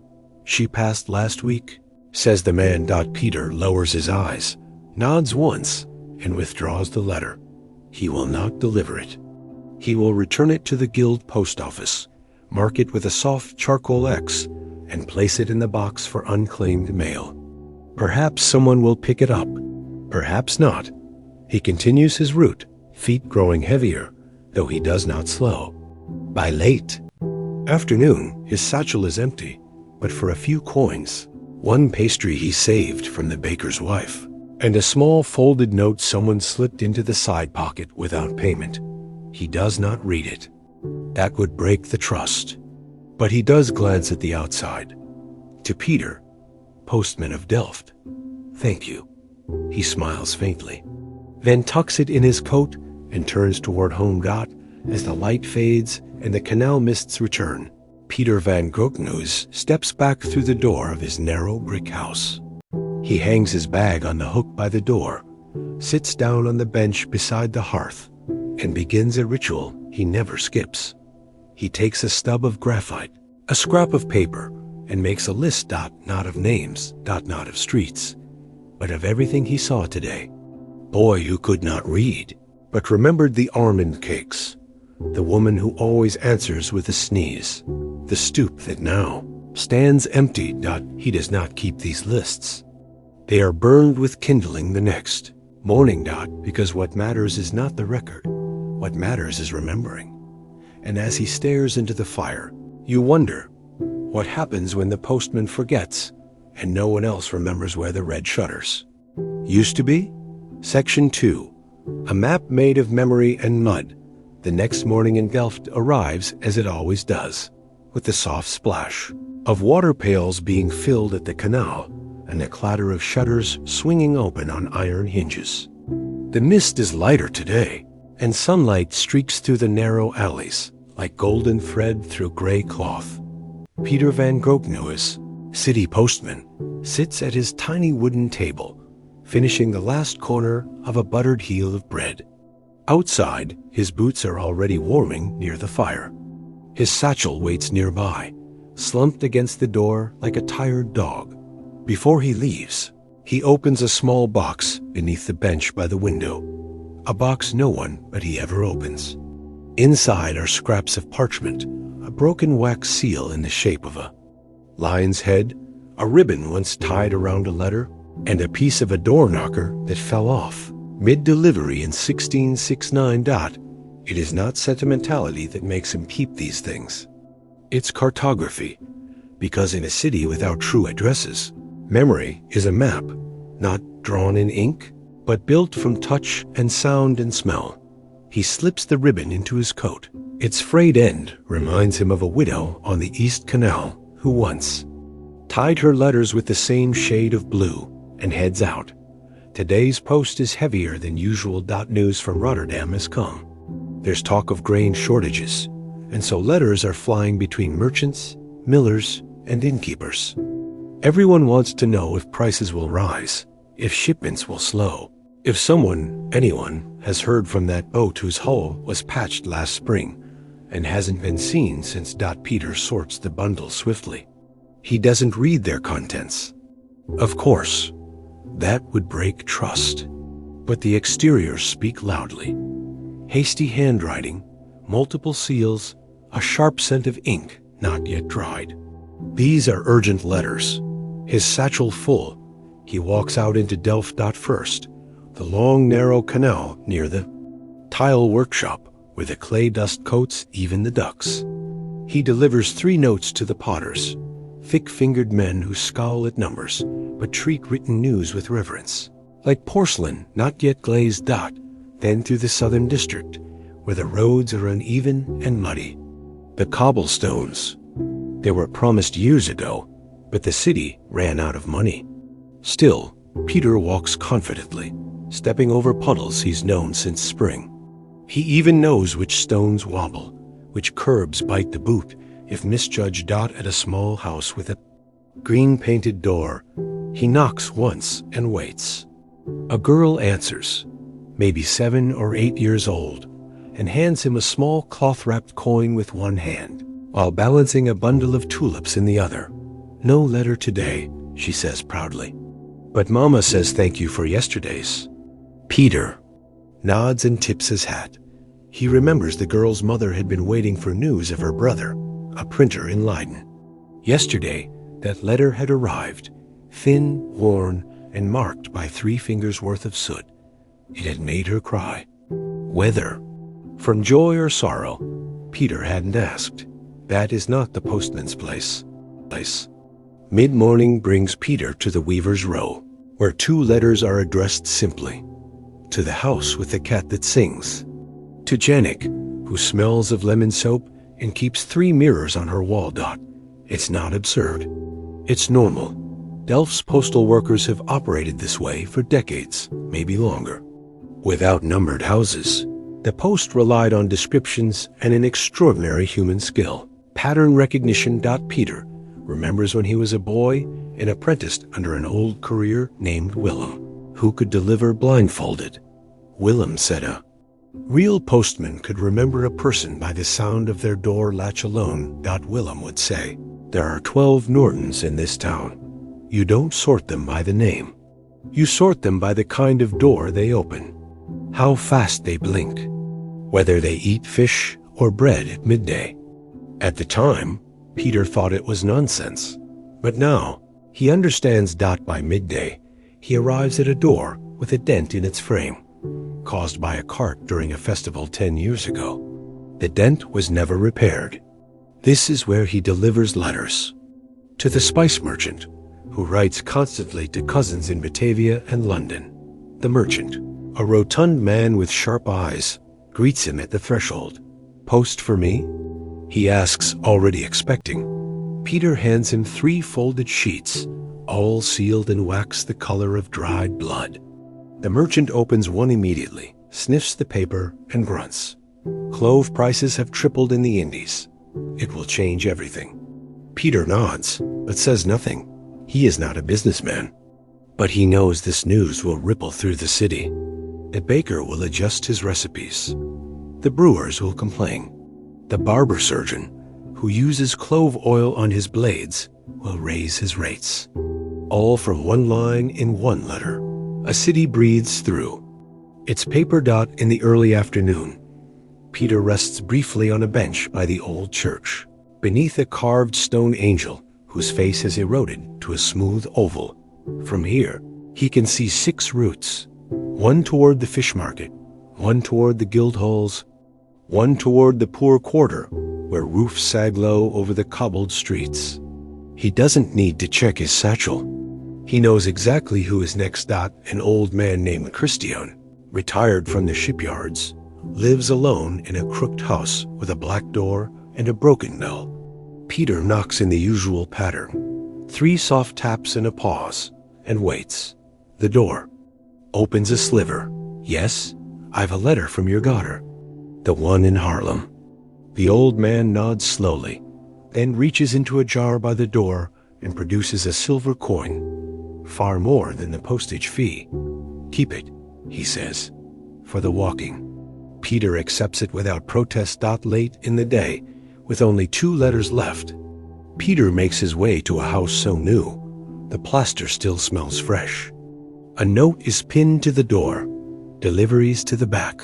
She passed last week, says the man. Peter lowers his eyes, nods once, and withdraws the letter. He will not deliver it. He will return it to the guild post office, mark it with a soft charcoal X, and place it in the box for unclaimed mail. Perhaps someone will pick it up. Perhaps not. He continues his route, feet growing heavier, though he does not slow. By late afternoon, his satchel is empty, but for a few coins, one pastry he saved from the baker's wife, and a small folded note someone slipped into the side pocket without payment. He does not read it. That would break the trust. But he does glance at the outside. To Peter, postman of Delft. Thank you. He smiles faintly, then tucks it in his coat and turns toward home. As the light fades and the canal mists return, Peter van Grokneus steps back through the door of his narrow brick house. He hangs his bag on the hook by the door, sits down on the bench beside the hearth, and begins a ritual he never skips. He takes a stub of graphite, a scrap of paper, and makes a list. Not of names, not of streets, but of everything he saw today. Boy who could not read, but remembered the almond cakes, the woman who always answers with a sneeze, the stoop that now stands empty. He does not keep these lists. They are burned with kindling the next morning. Because what matters is not the record. What matters is remembering. And as he stares into the fire, you wonder what happens when the postman forgets and no one else remembers where the red shutters used to be. Section 2. A map made of memory and mud. The next morning in Delft arrives as it always does, with the soft splash of water pails being filled at the canal and the clatter of shutters swinging open on iron hinges. The mist is lighter today, and sunlight streaks through the narrow alleys like golden thread through gray cloth. Peter van Grokneus, city postman, sits at his tiny wooden table, finishing the last corner of a buttered heel of bread. Outside, his boots are already warming near the fire. His satchel waits nearby, slumped against the door like a tired dog. Before he leaves, he opens a small box beneath the bench by the window, a box no one but he ever opens. Inside are scraps of parchment, a broken wax seal in the shape of a lion's head, a ribbon once tied around a letter, and a piece of a door knocker that fell off mid-delivery in 1669. It is not sentimentality that makes him keep these things. It's cartography, because in a city without true addresses, memory is a map, not drawn in ink, but built from touch and sound and smell. He slips the ribbon into his coat. Its frayed end reminds him of a widow on the East Canal who once tied her letters with the same shade of blue and heads out. Today's post is heavier than usual. News from Rotterdam has come. There's talk of grain shortages, and so letters are flying between merchants, millers, and innkeepers. Everyone wants to know if prices will rise, if shipments will slow, if anyone, has heard from that boat whose hull was patched last spring and hasn't been seen since. Peter sorts the bundles swiftly. He doesn't read their contents. Of course, that would break trust. But the exteriors speak loudly. Hasty handwriting, multiple seals, a sharp scent of ink not yet dried. These are urgent letters. His satchel full, he walks out into Delft. First, the long narrow canal near the tile workshop where the clay dust coats even the ducks. He delivers 3 notes to the potters, thick-fingered men who scowl at numbers but treat written news with reverence, like porcelain not yet glazed. Then through the southern district, where the roads are uneven and muddy. The cobblestones. They were promised years ago, but the city ran out of money. Still, Peter walks confidently, stepping over puddles he's known since spring. He even knows which stones wobble, which curbs bite the boot if misjudged. At a small house with a green-painted door, he knocks once and waits. A girl answers, maybe 7 or 8 years old, and hands him a small cloth-wrapped coin with one hand. while balancing a bundle of tulips in the other. "No letter today," she says proudly. "But Mama says thank you for yesterday's." Peter nods and tips his hat. He remembers the girl's mother had been waiting for news of her brother, a printer in Leiden. Yesterday, that letter had arrived, thin, worn, and marked by 3 fingers' worth of soot. It had made her cry. Whether from joy or sorrow, Peter hadn't asked. That is not the postman's place. Mid-morning brings Peter to the weaver's row, where 2 letters are addressed simply. To the house with the cat that sings. To Janik, who smells of lemon soap and keeps 3 mirrors on her wall. It's not absurd. It's normal. Delft's postal workers have operated this way for decades, maybe longer. Without numbered houses, the post relied on descriptions and an extraordinary human skill. Pattern recognition. Peter remembers when he was a boy and apprenticed under an old courier named Willem, who could deliver blindfolded. Willem said a real postman could remember a person by the sound of their door latch alone. Willem would say, "There are 12 Nortons in this town. You don't sort them by the name. You sort them by the kind of door they open, how fast they blink, whether they eat fish or bread at midday." At the time, Peter thought it was nonsense. But now, he understands. By midday, he arrives at a door with a dent in its frame, caused by a cart during a festival 10 years ago. The dent was never repaired. This is where he delivers letters. To the spice merchant, who writes constantly to cousins in Batavia and London. The merchant, a rotund man with sharp eyes, greets him at the threshold. "Post for me?" he asks, already expecting. Peter hands him 3 folded sheets, all sealed in wax the color of dried blood. The merchant opens one immediately, sniffs the paper, and grunts. Clove prices have tripled in the Indies. It will change everything. Peter nods, but says nothing. He is not a businessman. But he knows this news will ripple through the city. The baker will adjust his recipes. The brewers will complain. The barber surgeon, who uses clove oil on his blades, will raise his rates. All from one line in one letter. A city breathes through. It's paper. In the early afternoon, Peter rests briefly on a bench by the old church, beneath a carved stone angel whose face has eroded to a smooth oval. From here, he can see 6 routes, one toward the fish market, one toward the guild halls, one toward the poor quarter, where roofs sag low over the cobbled streets. He doesn't need to check his satchel. He knows exactly who is next. An old man named Christian, retired from the shipyards, lives alone in a crooked house with a black door and a broken bell. Peter knocks in the usual pattern. 3 soft taps and a pause, and waits. The door opens a sliver. "Yes, I've a letter from your daughter." "The one in Haarlem." The old man nods slowly, then reaches into a jar by the door and produces a silver coin, far more than the postage fee. "Keep it," he says, "for the walking." Peter accepts it without protest. Late in the day, with only 2 letters left, Peter makes his way to a house so new, the plaster still smells fresh. A note is pinned to the door, deliveries to the back.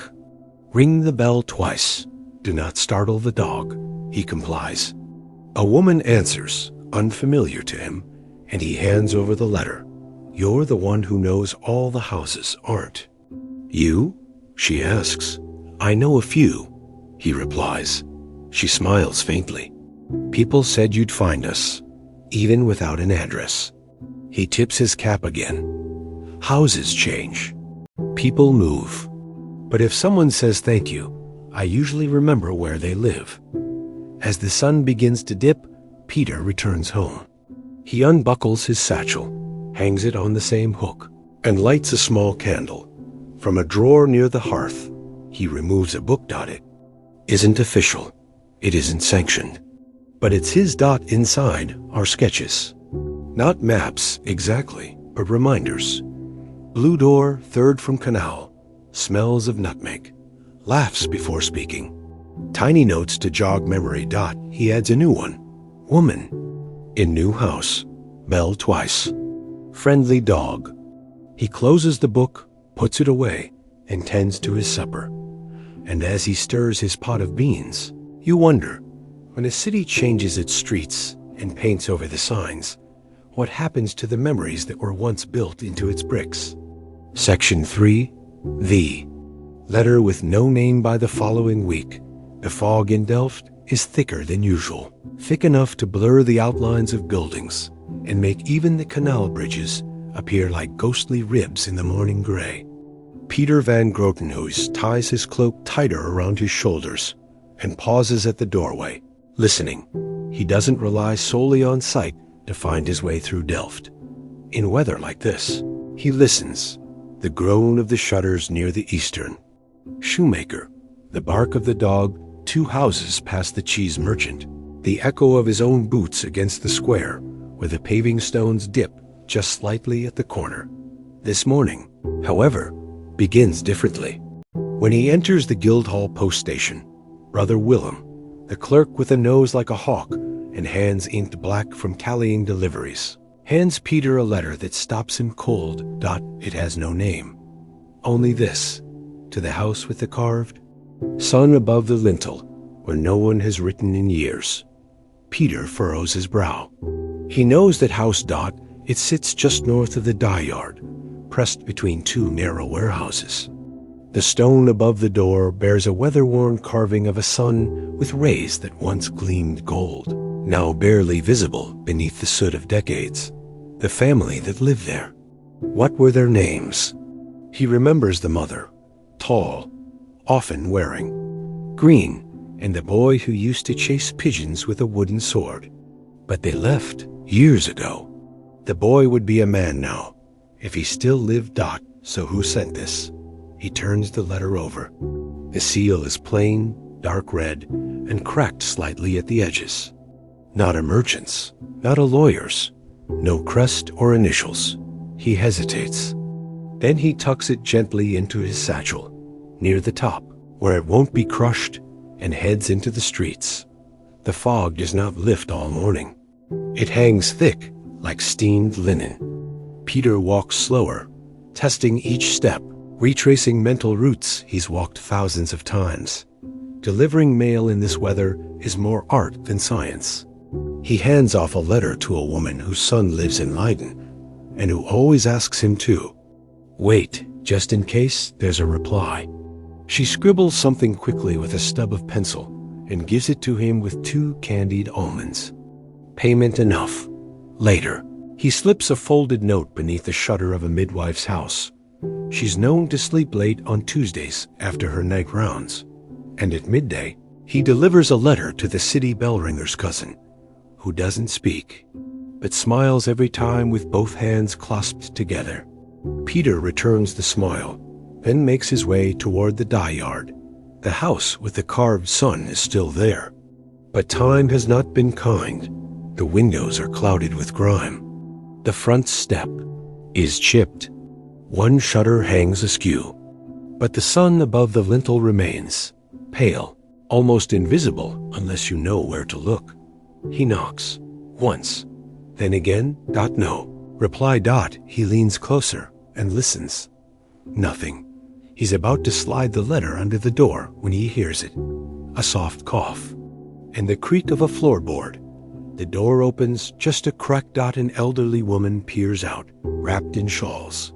"Ring the bell twice. Do not startle the dog." He complies. A woman answers, unfamiliar to him, and he hands over the letter. "You're the one who knows all the houses, aren't you?" she asks. "I know a few," he replies. She smiles faintly. "People said you'd find us, even without an address." He tips his cap again. Houses change. People move. But if someone says thank you, I usually remember where they live. As the sun begins to dip, Peter returns home. He unbuckles his satchel, hangs it on the same hook, and lights a small candle. From a drawer near the hearth, he removes a book. It isn't official. It isn't sanctioned. But it's his. Inside are sketches. Not maps exactly, but reminders. Blue door, 3rd from canal. Smells of nutmeg. Laughs before speaking. Tiny notes to jog memory. He adds a new one. Woman. In new house. Bell twice. Friendly dog. He closes the book, puts it away, and tends to his supper. And as he stirs his pot of beans, you wonder, when a city changes its streets and paints over the signs, what happens to the memories that were once built into its bricks? Section 3. The letter with no name. By the following week, the fog in Delft is thicker than usual, thick enough to blur the outlines of buildings and make even the canal bridges appear like ghostly ribs in the morning gray. Peter van Grotenhuis ties his cloak tighter around his shoulders and pauses at the doorway, listening. He doesn't rely solely on sight to find his way through Delft. In weather like this, he listens. The groan of the shutters near the eastern shoemaker, the bark of the dog 2 houses past the cheese merchant, the echo of his own boots against the square where the paving stones dip just slightly at the corner. This morning, however, begins differently. When he enters the Guildhall post station, Brother Willem, the clerk with a nose like a hawk and hands inked black from tallying deliveries, hands Peter a letter that stops him cold. It has no name. Only this, to the house with the carved sun above the lintel, where no one has written in years. Peter furrows his brow. He knows that house. It sits just north of the dye yard, pressed between 2 narrow warehouses. The stone above the door bears a weather-worn carving of a sun with rays that once gleamed gold, now barely visible beneath the soot of decades. The family that lived there. What were their names? He remembers the mother, tall, often wearing green, and the boy who used to chase pigeons with a wooden sword. But they left years ago. The boy would be a man now, if he still lived. So who sent this? He turns the letter over. The seal is plain, dark red, and cracked slightly at the edges. Not a merchant's, not a lawyer's, no crest or initials. He hesitates. Then he tucks it gently into his satchel, near the top, where it won't be crushed, and heads into the streets. The fog does not lift all morning. It hangs thick, like steamed linen. Peter walks slower, testing each step, retracing mental routes he's walked thousands of times. Delivering mail in this weather is more art than science. He hands off a letter to a woman whose son lives in Leiden, and who always asks him to wait, just in case there's a reply. She scribbles something quickly with a stub of pencil and gives it to him with 2 candied almonds. Payment enough. Later, he slips a folded note beneath the shutter of a midwife's house. She's known to sleep late on Tuesdays after her night rounds. And at midday, he delivers a letter to the city bell ringer's cousin, who doesn't speak, but smiles every time with both hands clasped together. Peter returns the smile, then makes his way toward the dye yard. The house with the carved sun is still there, but time has not been kind. The windows are clouded with grime. The front step is chipped. 1 shutter hangs askew, but the sun above the lintel remains, pale, almost invisible unless you know where to look. He knocks, once, then again. No reply. He leans closer and listens. Nothing. He's about to slide the letter under the door when he hears it. A soft cough, and the creak of a floorboard. The door opens just a crack. An elderly woman peers out, wrapped in shawls.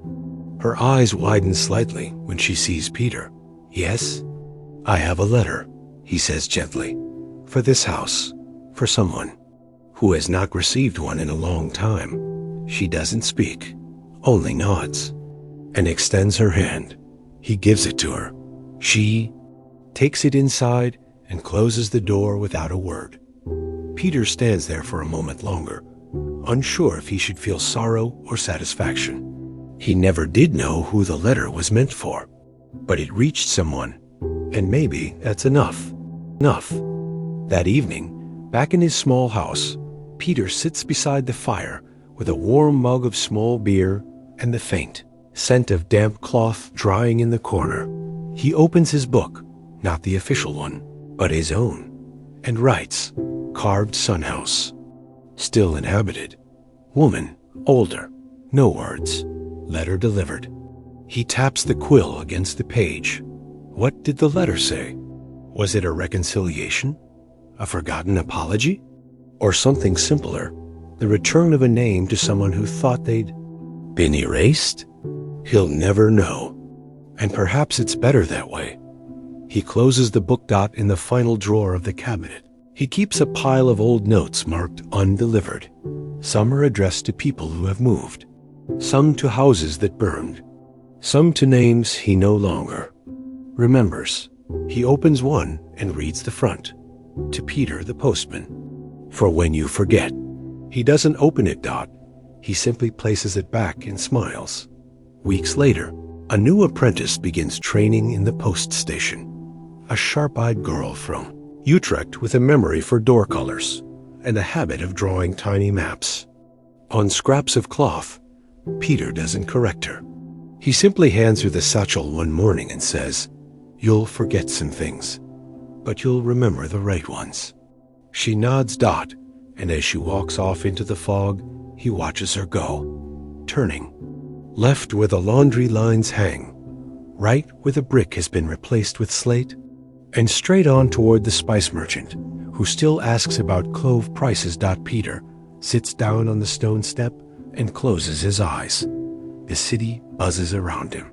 Her eyes widen slightly when she sees Peter. Yes? I have a letter, he says gently. For this house, for someone who has not received one in a long time. She doesn't speak, only nods, and extends her hand. He gives it to her. She takes it inside and closes the door without a word. Peter stands there for a moment longer, unsure if he should feel sorrow or satisfaction. He never did know who the letter was meant for, but it reached someone, and maybe that's enough. That evening, back in his small house, Peter sits beside the fire with a warm mug of small beer and the faint scent of damp cloth drying in the corner. He opens his book, not the official one, but his own, and writes, "Carved sun house. Still inhabited. Woman, older. No words. Letter delivered." He taps the quill against the page. What did the letter say? Was it a reconciliation? A forgotten apology? Or something simpler, the return of a name to someone who thought they'd been erased? He'll never know. And perhaps it's better that way. He closes the book dot in the final drawer of the cabinet. He keeps a pile of old notes marked undelivered. Some are addressed to people who have moved. Some to houses that burned. Some to names he no longer remembers. He opens one and reads the front. To Peter the postman. For when you forget. He doesn't open it dot. He simply places it back and smiles. Weeks later, a new apprentice begins training in the post station. A sharp-eyed girl from Utrecht with a memory for door colors and a habit of drawing tiny maps. On scraps of cloth, Peter doesn't correct her. He simply hands her the satchel one morning and says, "You'll forget some things, but you'll remember the right ones." She nods dot, and as she walks off into the fog, he watches her go, turning. Left where the laundry lines hang, right where the brick has been replaced with slate, and straight on toward the spice merchant, who still asks about clove prices. Peter sits down on the stone step and closes his eyes. The city buzzes around him.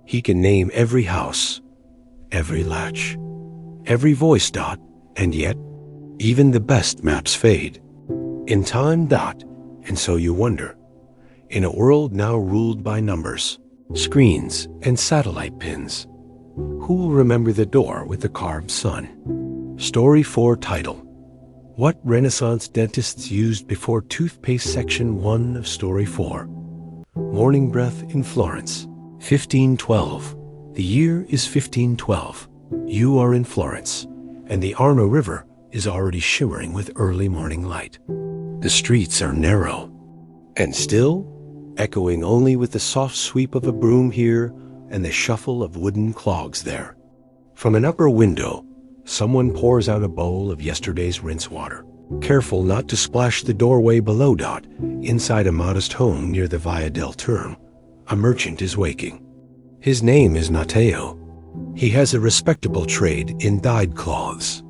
He can name every house, every latch, every voice dot, and yet, even the best maps fade. In time dot, and so you wonder, in a world now ruled by numbers, screens, and satellite pins, who will remember the door with the carved sun? Story 4 title: What Renaissance Dentists Used Before Toothpaste. Section 1 of Story 4. Morning breath in Florence. 1512. The year is 1512. You are in Florence, and the Arno River is already shimmering with early morning light. The streets are narrow, and still, echoing only with the soft sweep of a broom here and the shuffle of wooden clogs there. From an upper window, someone pours out a bowl of yesterday's rinse water, careful not to splash the doorway below dot. Inside a modest home near the Via del Terme, a merchant is waking. His name is Matteo. He has a respectable trade in dyed cloths,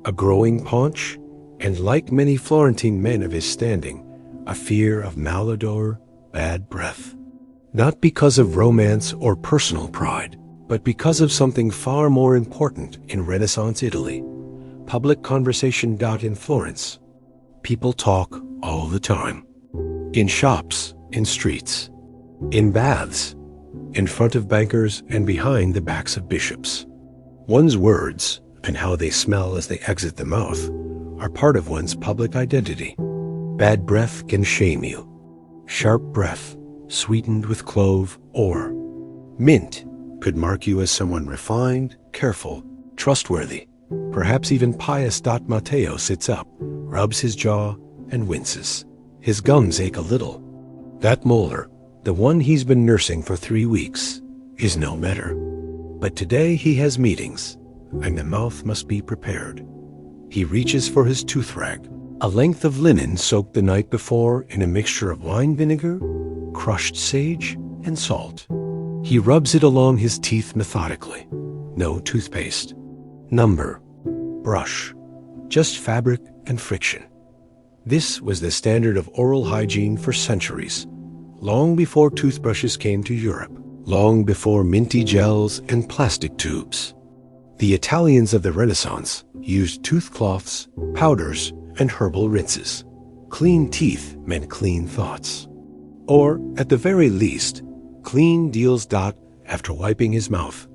a growing paunch, and like many Florentine men of his standing, a fear of malodor, bad breath. Not because of romance or personal pride, but because of something far more important in Renaissance Italy. Public conversation. In Florence, people talk all the time. In shops, in streets, in baths, in front of bankers, and behind the backs of bishops. One's words, and how they smell as they exit the mouth, are part of one's public identity. Bad breath can shame you. Sharp breath, sweetened with clove or mint, could mark you as someone refined, careful, trustworthy, perhaps even pious. Matteo sits up, rubs his jaw, and winces. His gums ache a little. That molar, the one he's been nursing for 3 weeks, is no better. But today he has meetings, and the mouth must be prepared. He reaches for his tooth rag, a length of linen soaked the night before in a mixture of wine vinegar, crushed sage, and salt. He rubs it along his teeth methodically. No toothpaste. Number. Brush. Just fabric and friction. This was the standard of oral hygiene for centuries, long before toothbrushes came to Europe, long before minty gels and plastic tubes. The Italians of the Renaissance used toothcloths, powders, and herbal rinses. Clean teeth meant clean thoughts. Or, at the very least, clean deals. After wiping his mouth,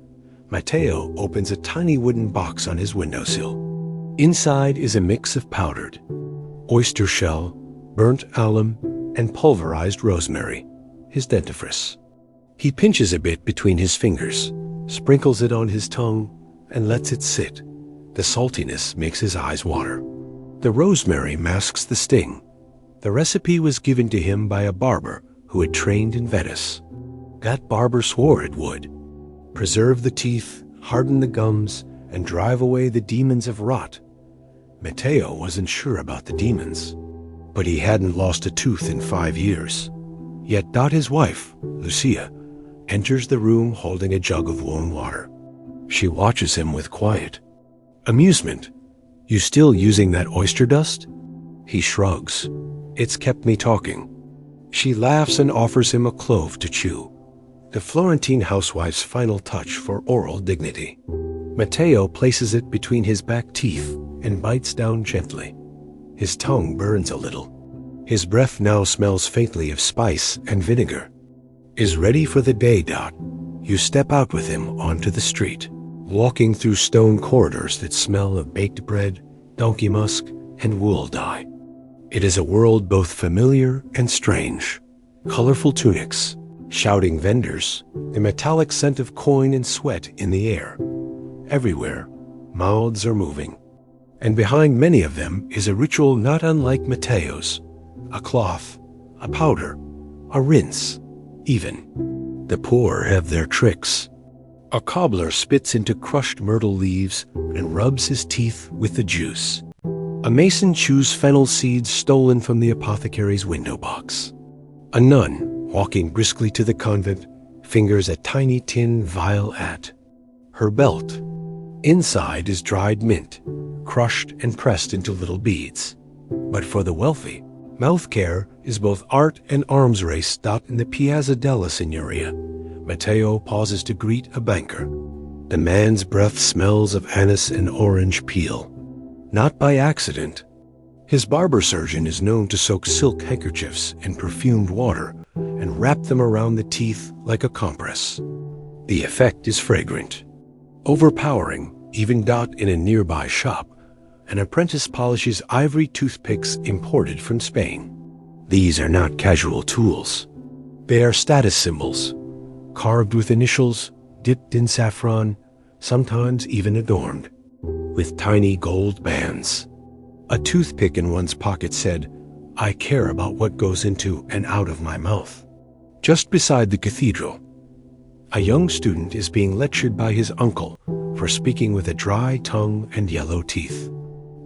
Matteo opens a tiny wooden box on his windowsill. Inside is a mix of powdered oyster shell, burnt alum, and pulverized rosemary, his dentifrice. He pinches a bit between his fingers, sprinkles it on his tongue, and lets it sit. The saltiness makes his eyes water. The rosemary masks the sting. The recipe was given to him by a barber who had trained in Venice. That barber swore it would preserve the teeth, harden the gums, and drive away the demons of rot. Matteo wasn't sure about the demons, but he hadn't lost a tooth in 5 years. Yet his wife, Lucia, enters the room holding a jug of warm water. She watches him with quiet amusement. "You still using that oyster dust?" He shrugs. "It's kept me talking." She laughs and offers him a clove to chew, the Florentine housewife's final touch for oral dignity. Matteo places it between his back teeth and bites down gently. His tongue burns a little. His breath now smells faintly of spice and vinegar. Is ready for the day. You step out with him onto the street, walking through stone corridors that smell of baked bread, donkey musk, and wool dye. It is a world both familiar and strange. Colorful tunics, shouting vendors, the metallic scent of coin and sweat in the air. Everywhere, mouths are moving. And behind many of them is a ritual not unlike Matteo's. A cloth, a powder, a rinse, even. The poor have their tricks. A cobbler spits into crushed myrtle leaves and rubs his teeth with the juice. A mason chews fennel seeds stolen from the apothecary's window box. A nun, walking briskly to the convent, fingers a tiny tin vial at her belt. Inside is dried mint, crushed and pressed into little beads. But for the wealthy, mouth care is both art and arms race. In the Piazza della Signoria, Matteo pauses to greet a banker. The man's breath smells of anise and orange peel. Not by accident. His barber surgeon is known to soak silk handkerchiefs in perfumed water and wrap them around the teeth like a compress. The effect is fragrant, overpowering. Even in a nearby shop, an apprentice polishes ivory toothpicks imported from Spain. These are not casual tools. They are status symbols, carved with initials, dipped in saffron, sometimes even adorned with tiny gold bands. A toothpick in one's pocket said, "I care about what goes into and out of my mouth." Just beside the cathedral, a young student is being lectured by his uncle for speaking with a dry tongue and yellow teeth.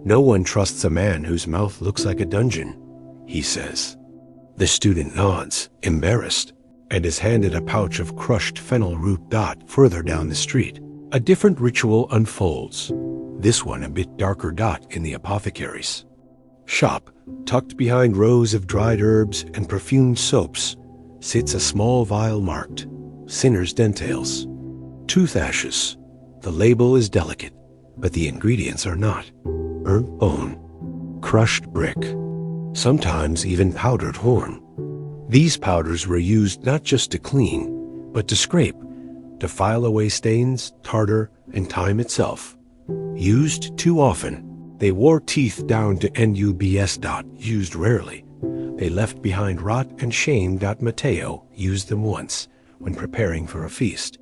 "No one trusts a man whose mouth looks like a dungeon," he says. The student nods, embarrassed, and is handed a pouch of crushed fennel root. Further down the street, a different ritual unfolds, this one a bit darker. In the apothecary's shop, tucked behind rows of dried herbs and perfumed soaps, sits a small vial marked Sinner's Dentails. Tooth ashes. The label is delicate, but the ingredients are not. Burnt bone, crushed brick, sometimes even powdered horn. These powders were used not just to clean, but to scrape, to file away stains, tartar, and time itself. Used too often, they wore teeth down to nubs. Used rarely, they left behind rot and shame. Matteo used them once, when preparing for a feast.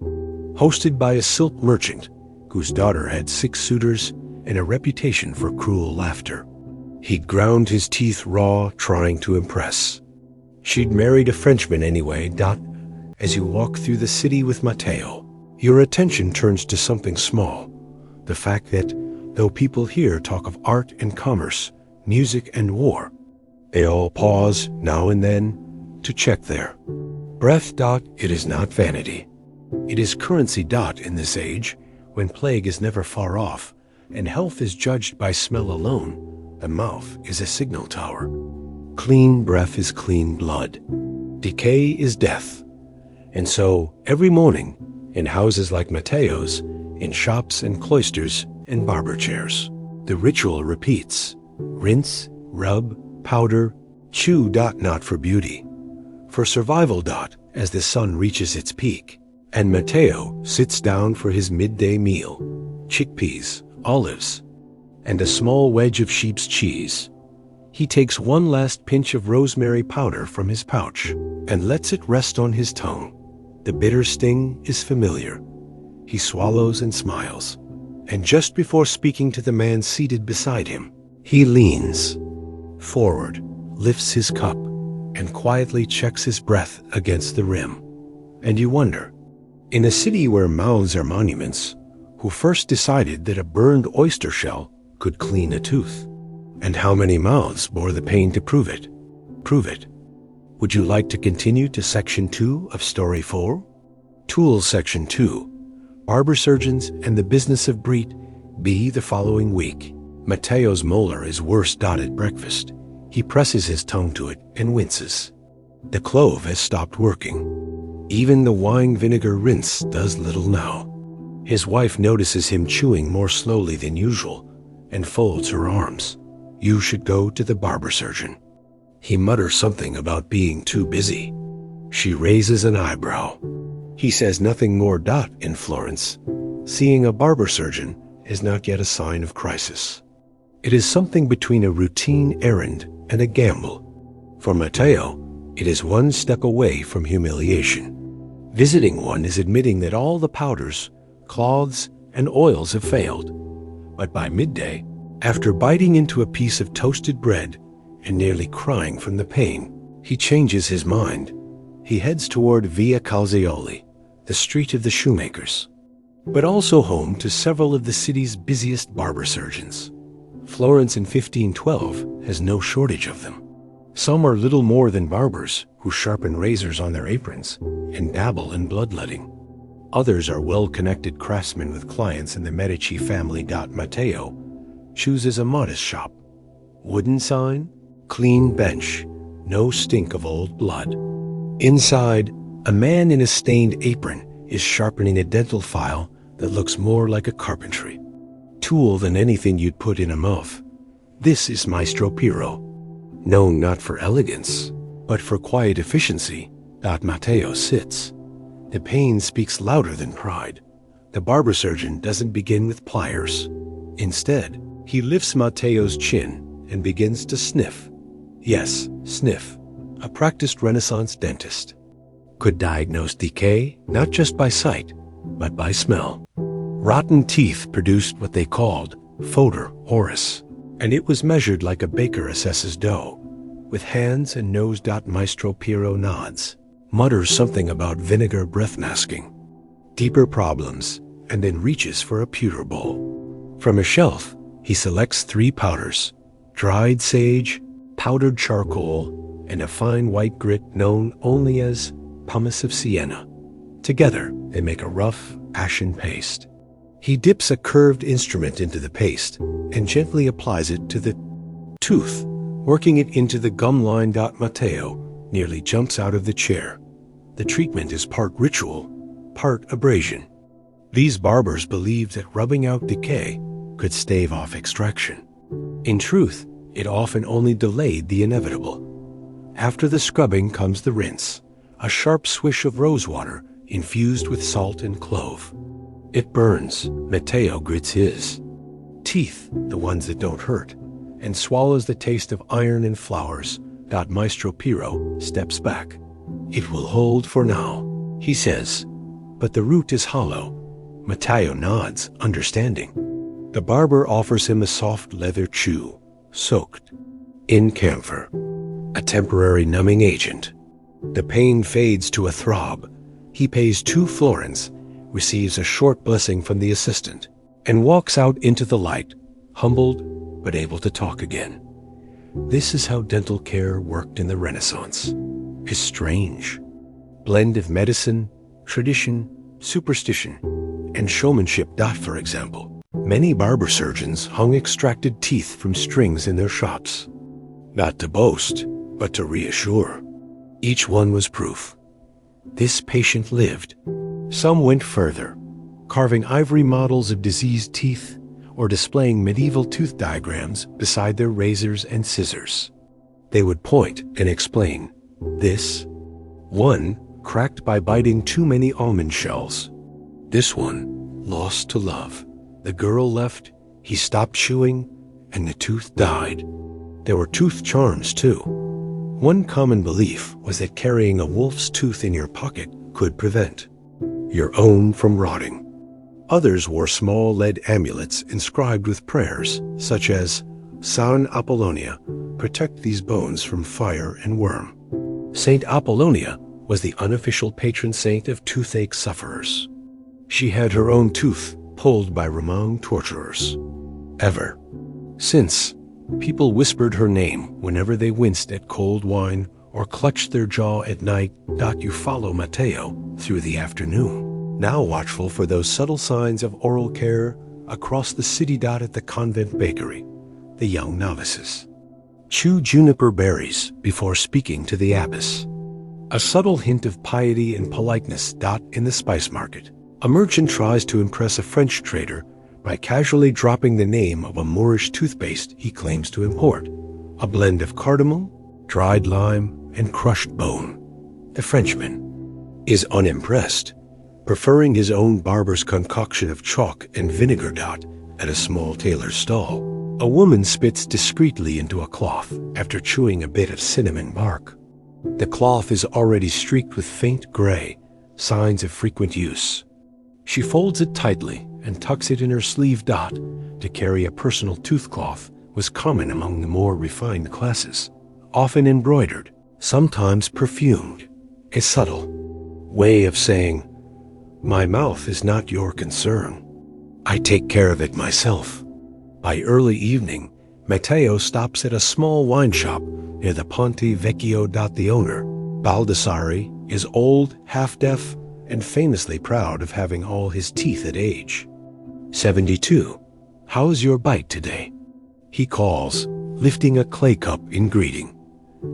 Hosted by a silk merchant, whose daughter had 6 suitors and a reputation for cruel laughter. He'd ground his teeth raw, trying to impress. She'd married a Frenchman anyway. As you walk through the city with Matteo, your attention turns to something small. The fact that, though people here talk of art and commerce, music and war, they all pause now and then to check their breath. It is not vanity. It is currency. In this age, when plague is never far off, and health is judged by smell alone, the mouth is a signal tower. Clean breath is clean blood. Decay is death. And so, every morning, in houses like Matteo's, in shops and cloisters and barber chairs, the ritual repeats. Rinse, rub, powder, chew. Not for beauty, for survival. As the sun reaches its peak, and Matteo sits down for his midday meal, chickpeas, olives, and a small wedge of sheep's cheese. He takes one last pinch of rosemary powder from his pouch and lets it rest on his tongue. The bitter sting is familiar. He swallows and smiles, and just before speaking to the man seated beside him, he leans forward, lifts his cup, and quietly checks his breath against the rim. And you wonder, in a city where mouths are monuments, who first decided that a burned oyster shell could clean a tooth. And how many mouths bore the pain to prove it? Prove it. Would you like to continue to Section 2 of Story 4? Tools Section 2. Barber surgeons and the business of Breed. B. The following week. Matteo's molar is worse. At breakfast, he presses his tongue to it and winces. The clove has stopped working. Even the wine vinegar rinse does little now. His wife notices him chewing more slowly than usual and folds her arms. You should go to the barber surgeon. He mutters something about being too busy. She raises an eyebrow. He says nothing more. In Florence, seeing a barber surgeon is not yet a sign of crisis. It is something between a routine errand and a gamble. For Matteo, it is one step away from humiliation. Visiting one is admitting that all the powders, cloths, and oils have failed. But by midday, after biting into a piece of toasted bread and nearly crying from the pain, he changes his mind. He heads toward Via Calzaioli, the street of the shoemakers, but also home to several of the city's busiest barber surgeons. Florence in 1512 has no shortage of them. Some are little more than barbers who sharpen razors on their aprons and dabble in bloodletting. Others are well-connected craftsmen with clients in the Medici family. Matteo chooses a modest shop. Wooden sign, clean bench, no stink of old blood. Inside, a man in a stained apron is sharpening a dental file that looks more like a carpentry tool than anything you'd put in a mouth. This is Maestro Piero, known not for elegance, but for quiet efficiency. Matteo sits. The pain speaks louder than pride. The barber surgeon doesn't begin with pliers. Instead, he lifts Matteo's chin and begins to sniff. Yes, sniff. A practiced Renaissance dentist could diagnose decay not just by sight, but by smell. Rotten teeth produced what they called fodor oris, and it was measured like a baker assesses dough, with hands and nose. Maestro Piero nods, mutters something about vinegar breath masking, deeper problems, and then reaches for a pewter bowl. From a shelf, he selects 3 powders: dried sage, powdered charcoal, and a fine white grit known only as pumice of Siena. Together, they make a rough, ashen paste. He dips a curved instrument into the paste and gently applies it to the tooth, working it into the gum line. Matteo nearly jumps out of the chair. The treatment is part ritual, part abrasion. These barbers believed that rubbing out decay could stave off extraction. In truth, it often only delayed the inevitable. After the scrubbing comes the rinse, a sharp swish of rosewater infused with salt and clove. It burns. Matteo grits his teeth, the ones that don't hurt, and swallows the taste of iron and flowers. Maestro Piero steps back. It will hold for now, he says, but the root is hollow. Matteo nods, understanding. The barber offers him a soft leather chew, soaked in camphor, a temporary numbing agent. The pain fades to a throb. He pays 2 florins, receives a short blessing from the assistant, and walks out into the light, humbled but able to talk again. This is how dental care worked in the Renaissance. A strange blend of medicine, tradition, superstition, and showmanship. For example, many barber surgeons hung extracted teeth from strings in their shops, not to boast, but to reassure. Each one was proof. This patient lived. Some went further, carving ivory models of diseased teeth or displaying medieval tooth diagrams beside their razors and scissors. They would point and explain. This one cracked by biting too many almond shells. This one lost to love. The girl left, he stopped chewing, and the tooth died. There were tooth charms, too. One common belief was that carrying a wolf's tooth in your pocket could prevent your own from rotting. Others wore small lead amulets inscribed with prayers, such as, San Apollonia, protect these bones from fire and worm. Saint Apollonia was the unofficial patron saint of toothache sufferers. She had her own tooth pulled by Ramon torturers. Ever since, people whispered her name whenever they winced at cold wine or clutched their jaw at night. You follow Matteo through the afternoon, now watchful for those subtle signs of oral care across the city. At the convent bakery, the young novices chew juniper berries before speaking to the abbess. A subtle hint of piety and politeness. In the spice market, a merchant tries to impress a French trader by casually dropping the name of a Moorish toothpaste he claims to import, a blend of cardamom, dried lime, and crushed bone. The Frenchman is unimpressed, preferring his own barber's concoction of chalk and vinegar. At a small tailor's stall, a woman spits discreetly into a cloth after chewing a bit of cinnamon bark. The cloth is already streaked with faint gray, signs of frequent use. She folds it tightly and tucks it in her sleeve. To carry a personal toothcloth was common among the more refined classes, often embroidered, sometimes perfumed, a subtle way of saying, "My mouth is not your concern. I take care of it myself." By early evening, Matteo stops at a small wine shop near the Ponte Vecchio. The owner, Baldassare, is old, half-deaf, and famously proud of having all his teeth at age 72. "How's your bite today?" he calls, lifting a clay cup in greeting.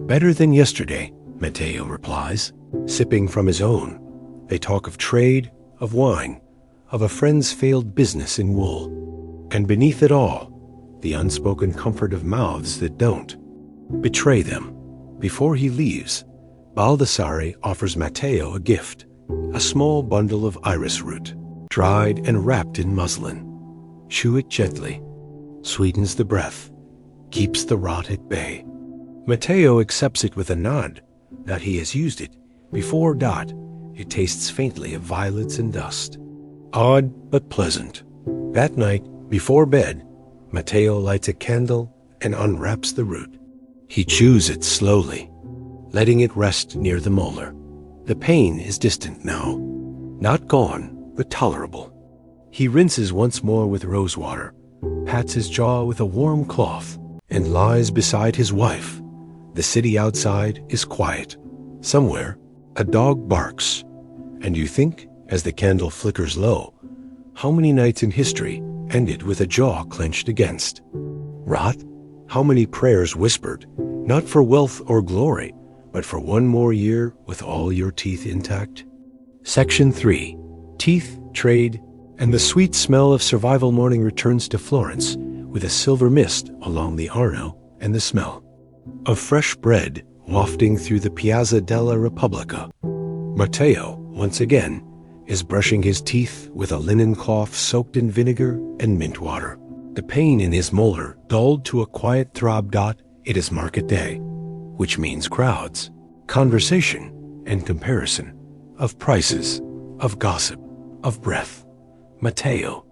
"Better than yesterday," Matteo replies, sipping from his own. They talk of trade, of wine, of a friend's failed business in wool. And beneath it all, the unspoken comfort of mouths that don't betray them. Before he leaves, Baldassare offers Matteo a gift, a small bundle of iris root, dried and wrapped in muslin. Chew it gently, sweetens the breath, keeps the rot at bay. Matteo accepts it with a nod that he has used it before. It tastes faintly of violets and dust. Odd but pleasant. That night, before bed, Matteo lights a candle and unwraps the root. He chews it slowly, letting it rest near the molar. The pain is distant now, not gone, but tolerable. He rinses once more with rose water, pats his jaw with a warm cloth, and lies beside his wife. The city outside is quiet. Somewhere, a dog barks, and you think, as the candle flickers low, how many nights in history ended with a jaw clenched against rot? How many prayers whispered, not for wealth or glory, but for one more year with all your teeth intact? Section 3. Teeth, Trade, and the sweet smell of survival morning returns to Florence with a silver mist along the Arno and the smell of fresh bread wafting through the Piazza della Repubblica. Matteo, once again, is brushing his teeth with a linen cloth soaked in vinegar and mint water. The pain in his molar dulled to a quiet throb. It is market day, which means crowds, conversation and comparison, of prices, of gossip, of breath. Matteo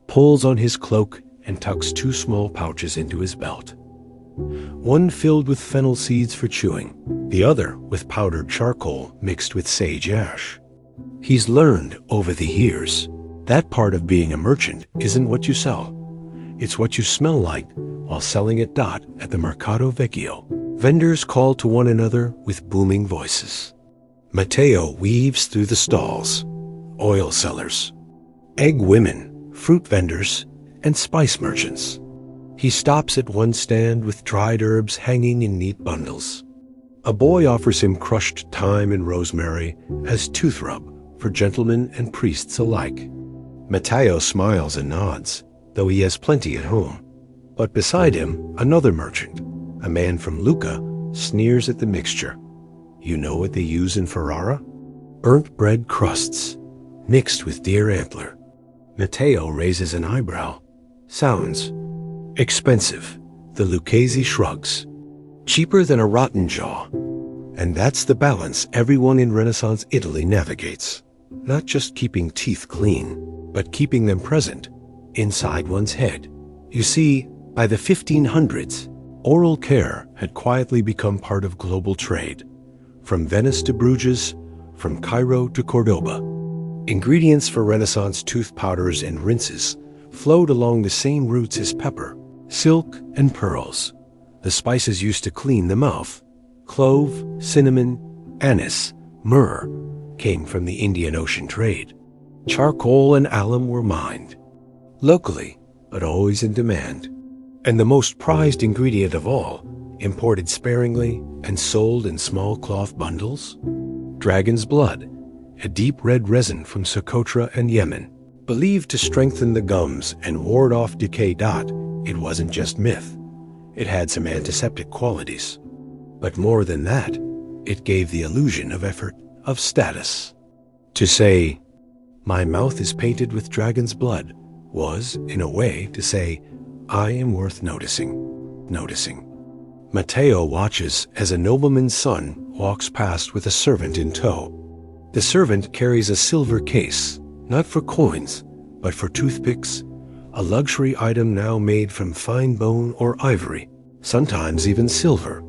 pulls on his cloak and tucks 2 small pouches into his belt. One filled with fennel seeds for chewing, the other with powdered charcoal mixed with sage ash. He's learned over the years that part of being a merchant isn't what you sell. It's what you smell like while selling it. At the Mercato Vecchio, vendors call to one another with booming voices. Matteo weaves through the stalls, oil sellers, egg women, fruit vendors, and spice merchants. He stops at one stand with dried herbs hanging in neat bundles. A boy offers him crushed thyme and rosemary as tooth rub for gentlemen and priests alike. Matteo smiles and nods, though he has plenty at home. But beside him, another merchant, a man from Lucca, sneers at the mixture. You know what they use in Ferrara? Burnt bread crusts, mixed with deer antler. Matteo raises an eyebrow. Sounds expensive. The Lucchese shrugs. Cheaper than a rotten jaw. And that's the balance everyone in Renaissance Italy navigates. Not just keeping teeth clean, but keeping them present inside one's head. You see, by the 1500s, oral care had quietly become part of global trade. From Venice to Bruges, from Cairo to Cordoba. Ingredients for Renaissance tooth powders and rinses flowed along the same routes as pepper, silk, and pearls. The spices used to clean the mouth, clove, cinnamon, anise, myrrh, came from the Indian Ocean trade. Charcoal and alum were mined, locally, but always in demand. And the most prized ingredient of all, imported sparingly and sold in small cloth bundles? Dragon's blood, a deep red resin from Socotra and Yemen. Believed to strengthen the gums and ward off decay. It wasn't just myth. It had some antiseptic qualities. But more than that, it gave the illusion of effort, of status. To say, "My mouth is painted with dragon's blood," was, in a way, to say, "I am worth noticing." Matteo watches as a nobleman's son walks past with a servant in tow. The servant carries a silver case, not for coins, but for toothpicks, a luxury item now made from fine bone or ivory, sometimes even silver.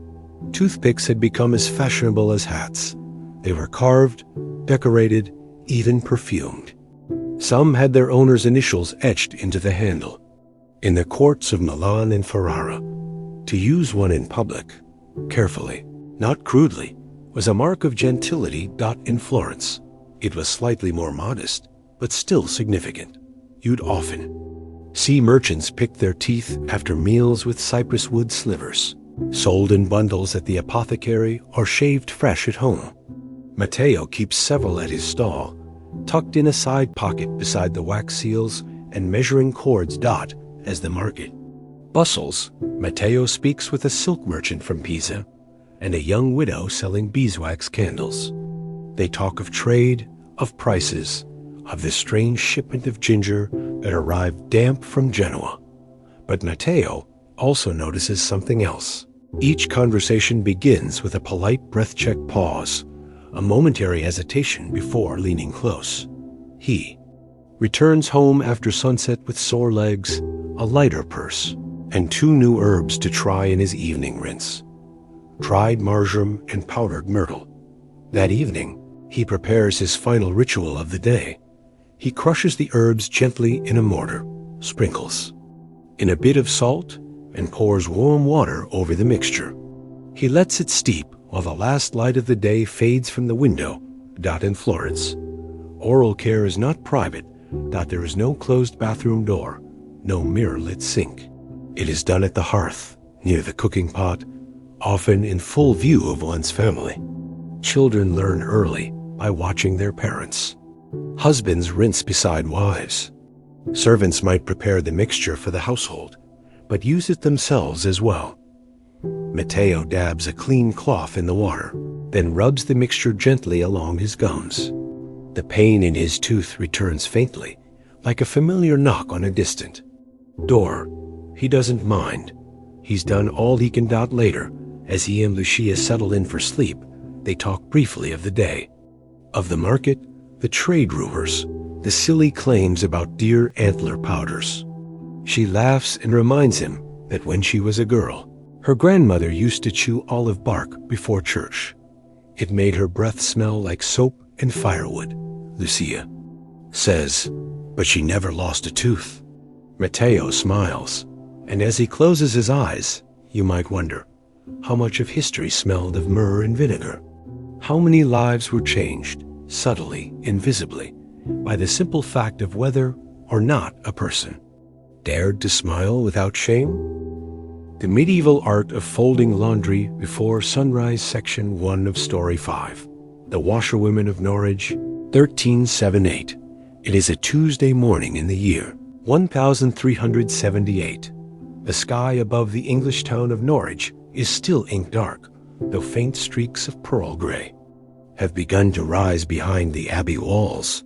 Toothpicks had become as fashionable as hats. They were carved, decorated, even perfumed. Some had their owner's initials etched into the handle. In the courts of Milan and Ferrara, to use one in public, carefully, not crudely, was a mark of gentility. In Florence, it was slightly more modest, but still significant. You'd often see merchants pick their teeth after meals with cypress wood slivers, sold in bundles at the apothecary or shaved fresh at home. Matteo keeps several at his stall, tucked in a side pocket beside the wax seals and measuring cords. As the market bustles, Matteo speaks with a silk merchant from Pisa and a young widow selling beeswax candles. They talk of trade, of prices, of the strange shipment of ginger that arrived damp from Genoa. But Matteo also notices something else. Each conversation begins with a polite breath-check pause, a momentary hesitation before leaning close. He returns home after sunset with sore legs, a lighter purse, and 2 new herbs to try in his evening rinse: dried marjoram and powdered myrtle. That evening, he prepares his final ritual of the day. He crushes the herbs gently in a mortar, sprinkles in a bit of salt, and pours warm water over the mixture. He lets it steep while the last light of the day fades from the window. In Florence, oral care is not private. There is no closed bathroom door, no mirror-lit sink. It is done at the hearth, near the cooking pot, often in full view of one's family. Children learn early by watching their parents. Husbands rinse beside wives. Servants might prepare the mixture for the household, but use it themselves as well. Matteo dabs a clean cloth in the water, then rubs the mixture gently along his gums. The pain in his tooth returns faintly, like a familiar knock on a distant door. He doesn't mind. He's done all he can. Later, as he and Lucia settle in for sleep, they talk briefly of the day, of the market, the trade rumors, the silly claims about deer antler powders. She laughs and reminds him that when she was a girl, her grandmother used to chew olive bark before church. It made her breath smell like soap and firewood, Lucia says, but she never lost a tooth. Matteo smiles, and as he closes his eyes, you might wonder how much of history smelled of myrrh and vinegar. How many lives were changed, subtly, invisibly, by the simple fact of whether or not a person dared to smile without shame? The medieval art of folding laundry before sunrise, section 1 of story 5. The washerwomen of Norwich, 1378. It is a Tuesday morning in the year 1378. The sky above the English town of Norwich is still ink dark, though faint streaks of pearl gray have begun to rise behind the abbey walls.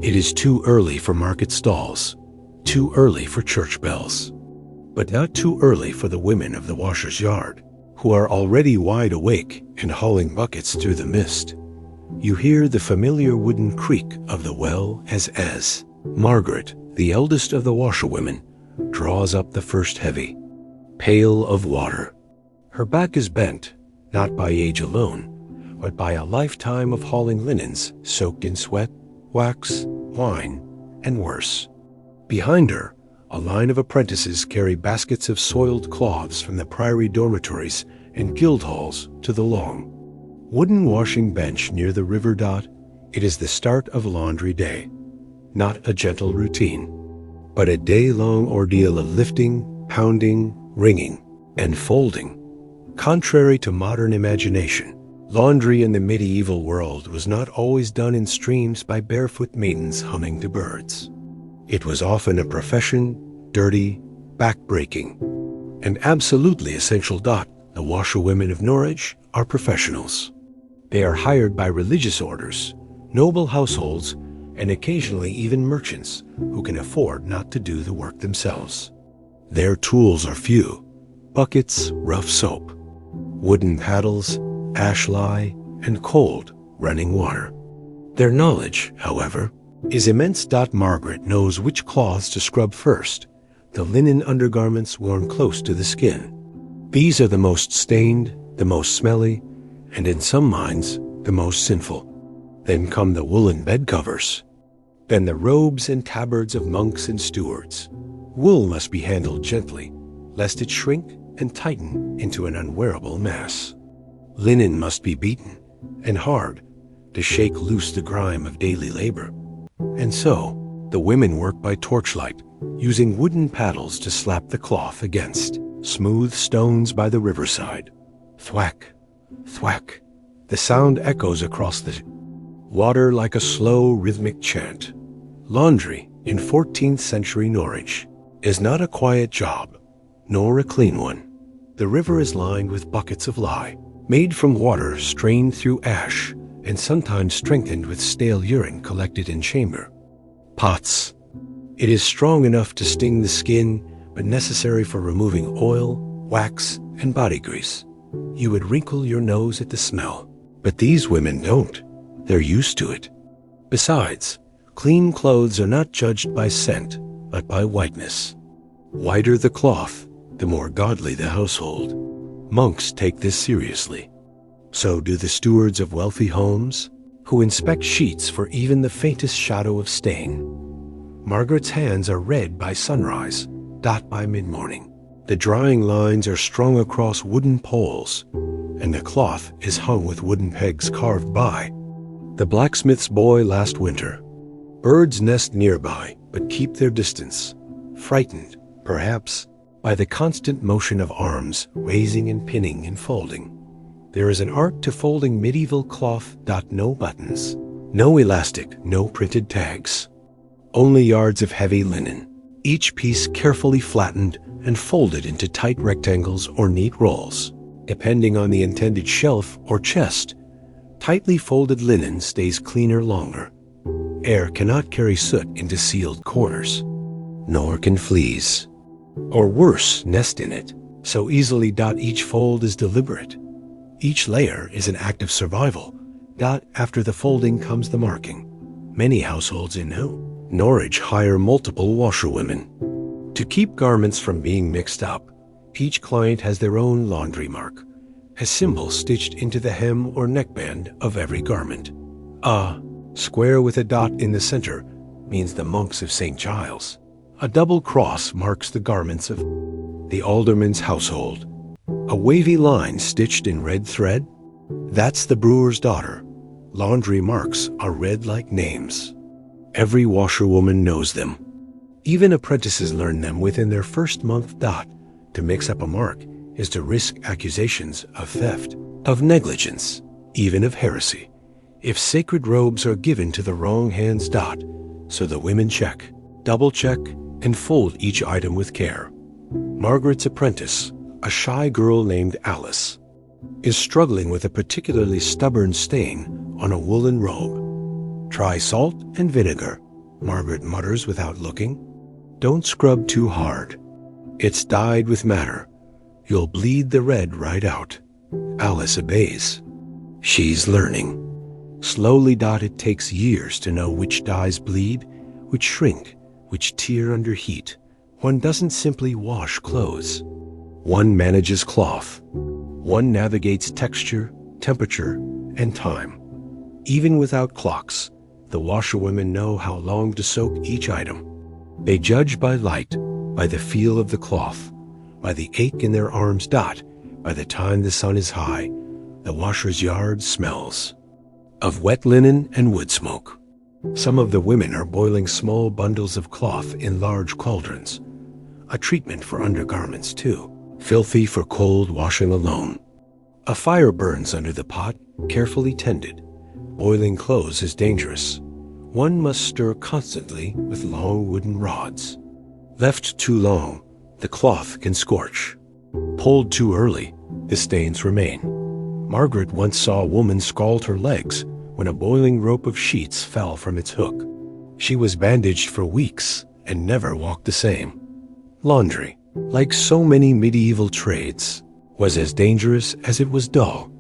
It is too early for market stalls, too early for church bells, but not too early for the women of the washer's yard, who are already wide awake and hauling buckets through the mist. You hear the familiar wooden creak of the well as Margaret, the eldest of the washerwomen, draws up the first heavy pail of water. Her back is bent, not by age alone, but by a lifetime of hauling linens soaked in sweat wax, wine, and worse. Behind her, a line of apprentices carry baskets of soiled cloths from the priory dormitories and guild halls to the long wooden washing bench near the river. It is the start of laundry day, not a gentle routine, but a day-long ordeal of lifting, pounding, wringing, and folding. Contrary to modern imagination, laundry in the medieval world was not always done in streams by barefoot maidens humming to birds. It was often a profession, dirty, back-breaking, and absolutely essential. The washerwomen of Norwich are professionals. They are hired by religious orders, noble households, and occasionally even merchants who can afford not to do the work themselves. Their tools are few: buckets, rough soap, wooden paddles, ash lye, and cold, running water. Their knowledge, however, is immense. Margaret knows which cloths to scrub first, the linen undergarments worn close to the skin. These are the most stained, the most smelly, and in some minds, the most sinful. Then come the woolen bed covers. Then the robes and tabards of monks and stewards. Wool must be handled gently, lest it shrink and tighten into an unwearable mass. Linen must be beaten and hard to shake loose the grime of daily labor. And so, the women work by torchlight, using wooden paddles to slap the cloth against smooth stones by the riverside. Thwack, thwack. The sound echoes across the water like a slow, rhythmic chant. Laundry in 14th century Norwich is not a quiet job, nor a clean one. The river is lined with buckets of lye, made from water strained through ash and sometimes strengthened with stale urine collected in chamber. Pots. It is strong enough to sting the skin, but necessary for removing oil, wax, and body grease. You would wrinkle your nose at the smell, but these women don't. They're used to it. Besides, clean clothes are not judged by scent, but by whiteness. Whiter the cloth, the more godly the household. Monks take this seriously. So do the stewards of wealthy homes, who inspect sheets for even the faintest shadow of stain. Margaret's hands are red by sunrise, by mid-morning. The drying lines are strung across wooden poles, and the cloth is hung with wooden pegs carved by the blacksmith's boy last winter. Birds nest nearby, but keep their distance, frightened, perhaps, by the constant motion of arms raising and pinning and folding. There is an art to folding medieval cloth. No buttons, no elastic, no printed tags. Only yards of heavy linen, each piece carefully flattened and folded into tight rectangles or neat rolls. Depending on the intended shelf or chest, tightly folded linen stays cleaner longer. Air cannot carry soot into sealed corners, nor can fleas, or worse, nest in it so easily. Each fold is deliberate. Each layer is an act of survival. After the folding comes the marking. Many households in Norwich hire multiple washerwomen to keep garments from being mixed up. Each client has their own laundry mark, a symbol stitched into the hem or neckband of every garment. A square with a dot in the center means the monks of St. Giles. A double cross marks the garments of the alderman's household. A wavy line stitched in red thread, that's the brewer's daughter. Laundry marks are read like names. Every washerwoman knows them. Even apprentices learn them within their first month. To mix up a mark is to risk accusations of theft, of negligence, even of heresy, if sacred robes are given to the wrong hands. So the women check, double-check, and fold each item with care. Margaret's apprentice, a shy girl named Alice, is struggling with a particularly stubborn stain on a woolen robe. Try salt and vinegar, Margaret mutters without looking. Don't scrub too hard. It's dyed with matter. You'll bleed the red right out. Alice obeys. She's learning. Slowly. It takes years to know which dyes bleed, which shrink, which tear under heat. One doesn't simply wash clothes. One manages cloth. One navigates texture, temperature, and time. Even without clocks, The washerwomen know how long to soak each item. They judge by light, by the feel of the cloth, by the ache in their arms. By the time the sun is high, the washer's yard smells of wet linen and wood smoke. Some of the women are boiling small bundles of cloth in large cauldrons, a treatment for undergarments too, filthy for cold washing alone. A fire burns under the pot, carefully tended. Boiling clothes is dangerous. One must stir constantly with long wooden rods. Left too long, the cloth can scorch. Pulled too early, the stains remain. Margaret once saw a woman scald her legs when a boiling rope of sheets fell from its hook. She was bandaged for weeks and never walked the same. Laundry, like so many medieval trades, was as dangerous as it was dull.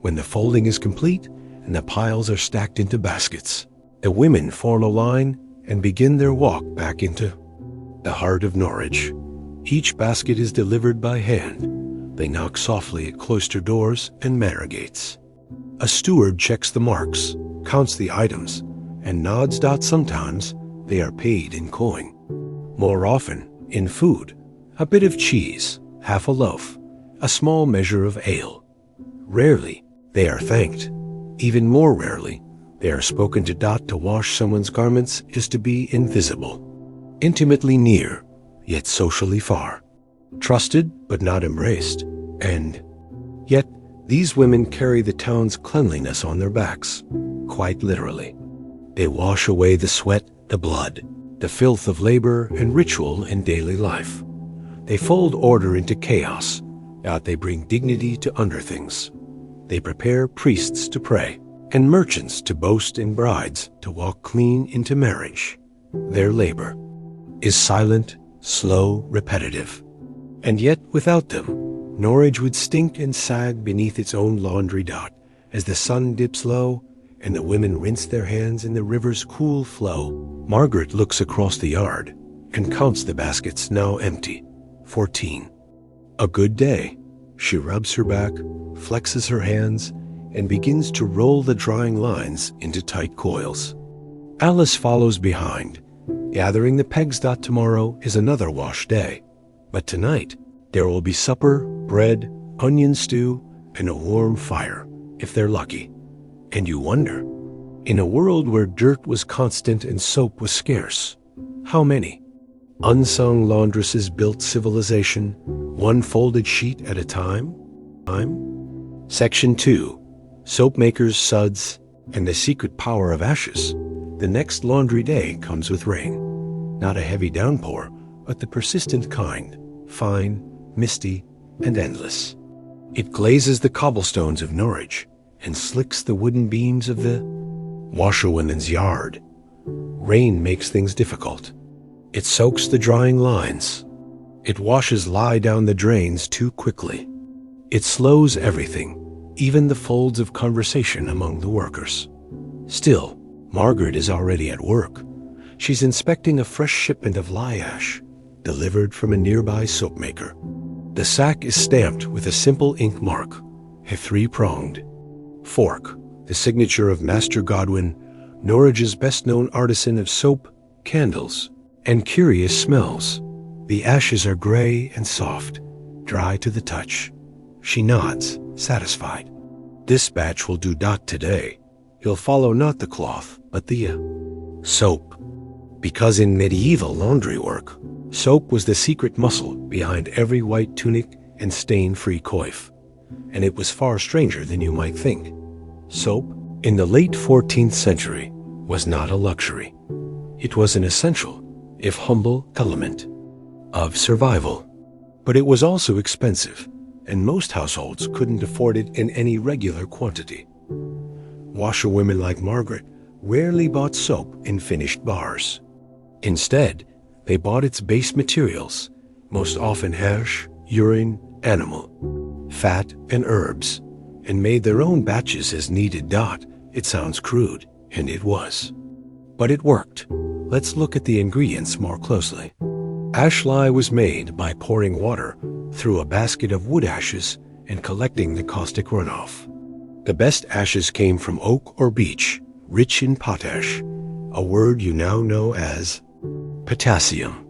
When the folding is complete and the piles are stacked into baskets, the women form a line and begin their walk back into the heart of Norwich. Each basket is delivered by hand. They knock softly at cloister doors and manor gates. A steward checks the marks, counts the items, and nods. Sometimes they are paid in coin. More often, in food, a bit of cheese, half a loaf, a small measure of ale. Rarely, they are thanked. Even more rarely, they are spoken to. To wash someone's garments is to be invisible, intimately near, yet socially far, trusted but not embraced, and yet these women carry the town's cleanliness on their backs, quite literally. They wash away the sweat, the blood, the filth of labor and ritual in daily life. They fold order into chaos. Out they bring dignity to underthings. They prepare priests to pray, and merchants to boast in brides to walk clean into marriage. Their labor is silent, slow, repetitive. And yet, without them, Norwich would stink and sag beneath its own laundry. As the sun dips low and the women rinse their hands in the river's cool flow, Margaret looks across the yard and counts the baskets now empty. 14. A good day. She rubs her back, flexes her hands, and begins to roll the drying lines into tight coils. Alice follows behind, gathering the pegs. Tomorrow is another wash day, but tonight there will be supper, bread, onion stew, and a warm fire, if they're lucky. And you wonder, in a world where dirt was constant and soap was scarce, how many unsung laundresses built civilization, one folded sheet at a time? Section 2. Soap makers, suds, and the secret power of ashes. The next laundry day comes with rain. Not a heavy downpour, but the persistent kind, fine, misty, and endless. It glazes the cobblestones of Norwich and slicks the wooden beams of the washerwoman's yard. Rain makes things difficult. It soaks the drying lines. It washes lie down the drains too quickly. It slows everything, even the folds of conversation among the workers. Still, Margaret is already at work. She's inspecting a fresh shipment of lye ash, delivered from a nearby soap maker. The sack is stamped with a simple ink mark, a three-pronged fork, the signature of Master Godwin, Norwich's best-known artisan of soap, candles, and curious smells. The ashes are gray and soft, dry to the touch. She nods, satisfied. This batch will do. Today, he'll follow not the cloth, but the soap. Because in medieval laundry work, soap was the secret muscle behind every white tunic and stain-free coif. And it was far stranger than you might think. Soap, in the late 14th century, was not a luxury. It was an essential, if humble, element of survival. But it was also expensive, and most households couldn't afford it in any regular quantity. Washerwomen like Margaret rarely bought soap in finished bars. Instead, they bought its base materials, most often ash, urine, animal, fat, and herbs, and made their own batches as needed. It sounds crude, and it was. But it worked. Let's look at the ingredients more closely. Ash lye was made by pouring water through a basket of wood ashes and collecting the caustic runoff. The best ashes came from oak or beech, rich in potash, a word you now know as potassium.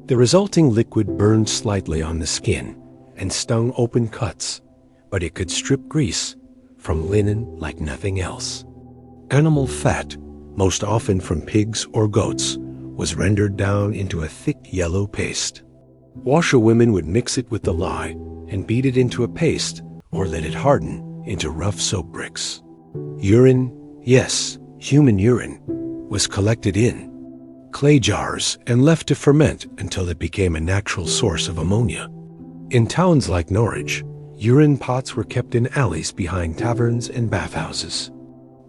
The resulting liquid burned slightly on the skin and stung open cuts, but it could strip grease from linen like nothing else. Animal fat, most often from pigs or goats, was rendered down into a thick yellow paste. Washerwomen would mix it with the lye and beat it into a paste or let it harden into rough soap bricks. Urine, yes, human urine, was collected in clay jars and left to ferment until it became a natural source of ammonia. In towns like Norwich, urine pots were kept in alleys behind taverns and bathhouses.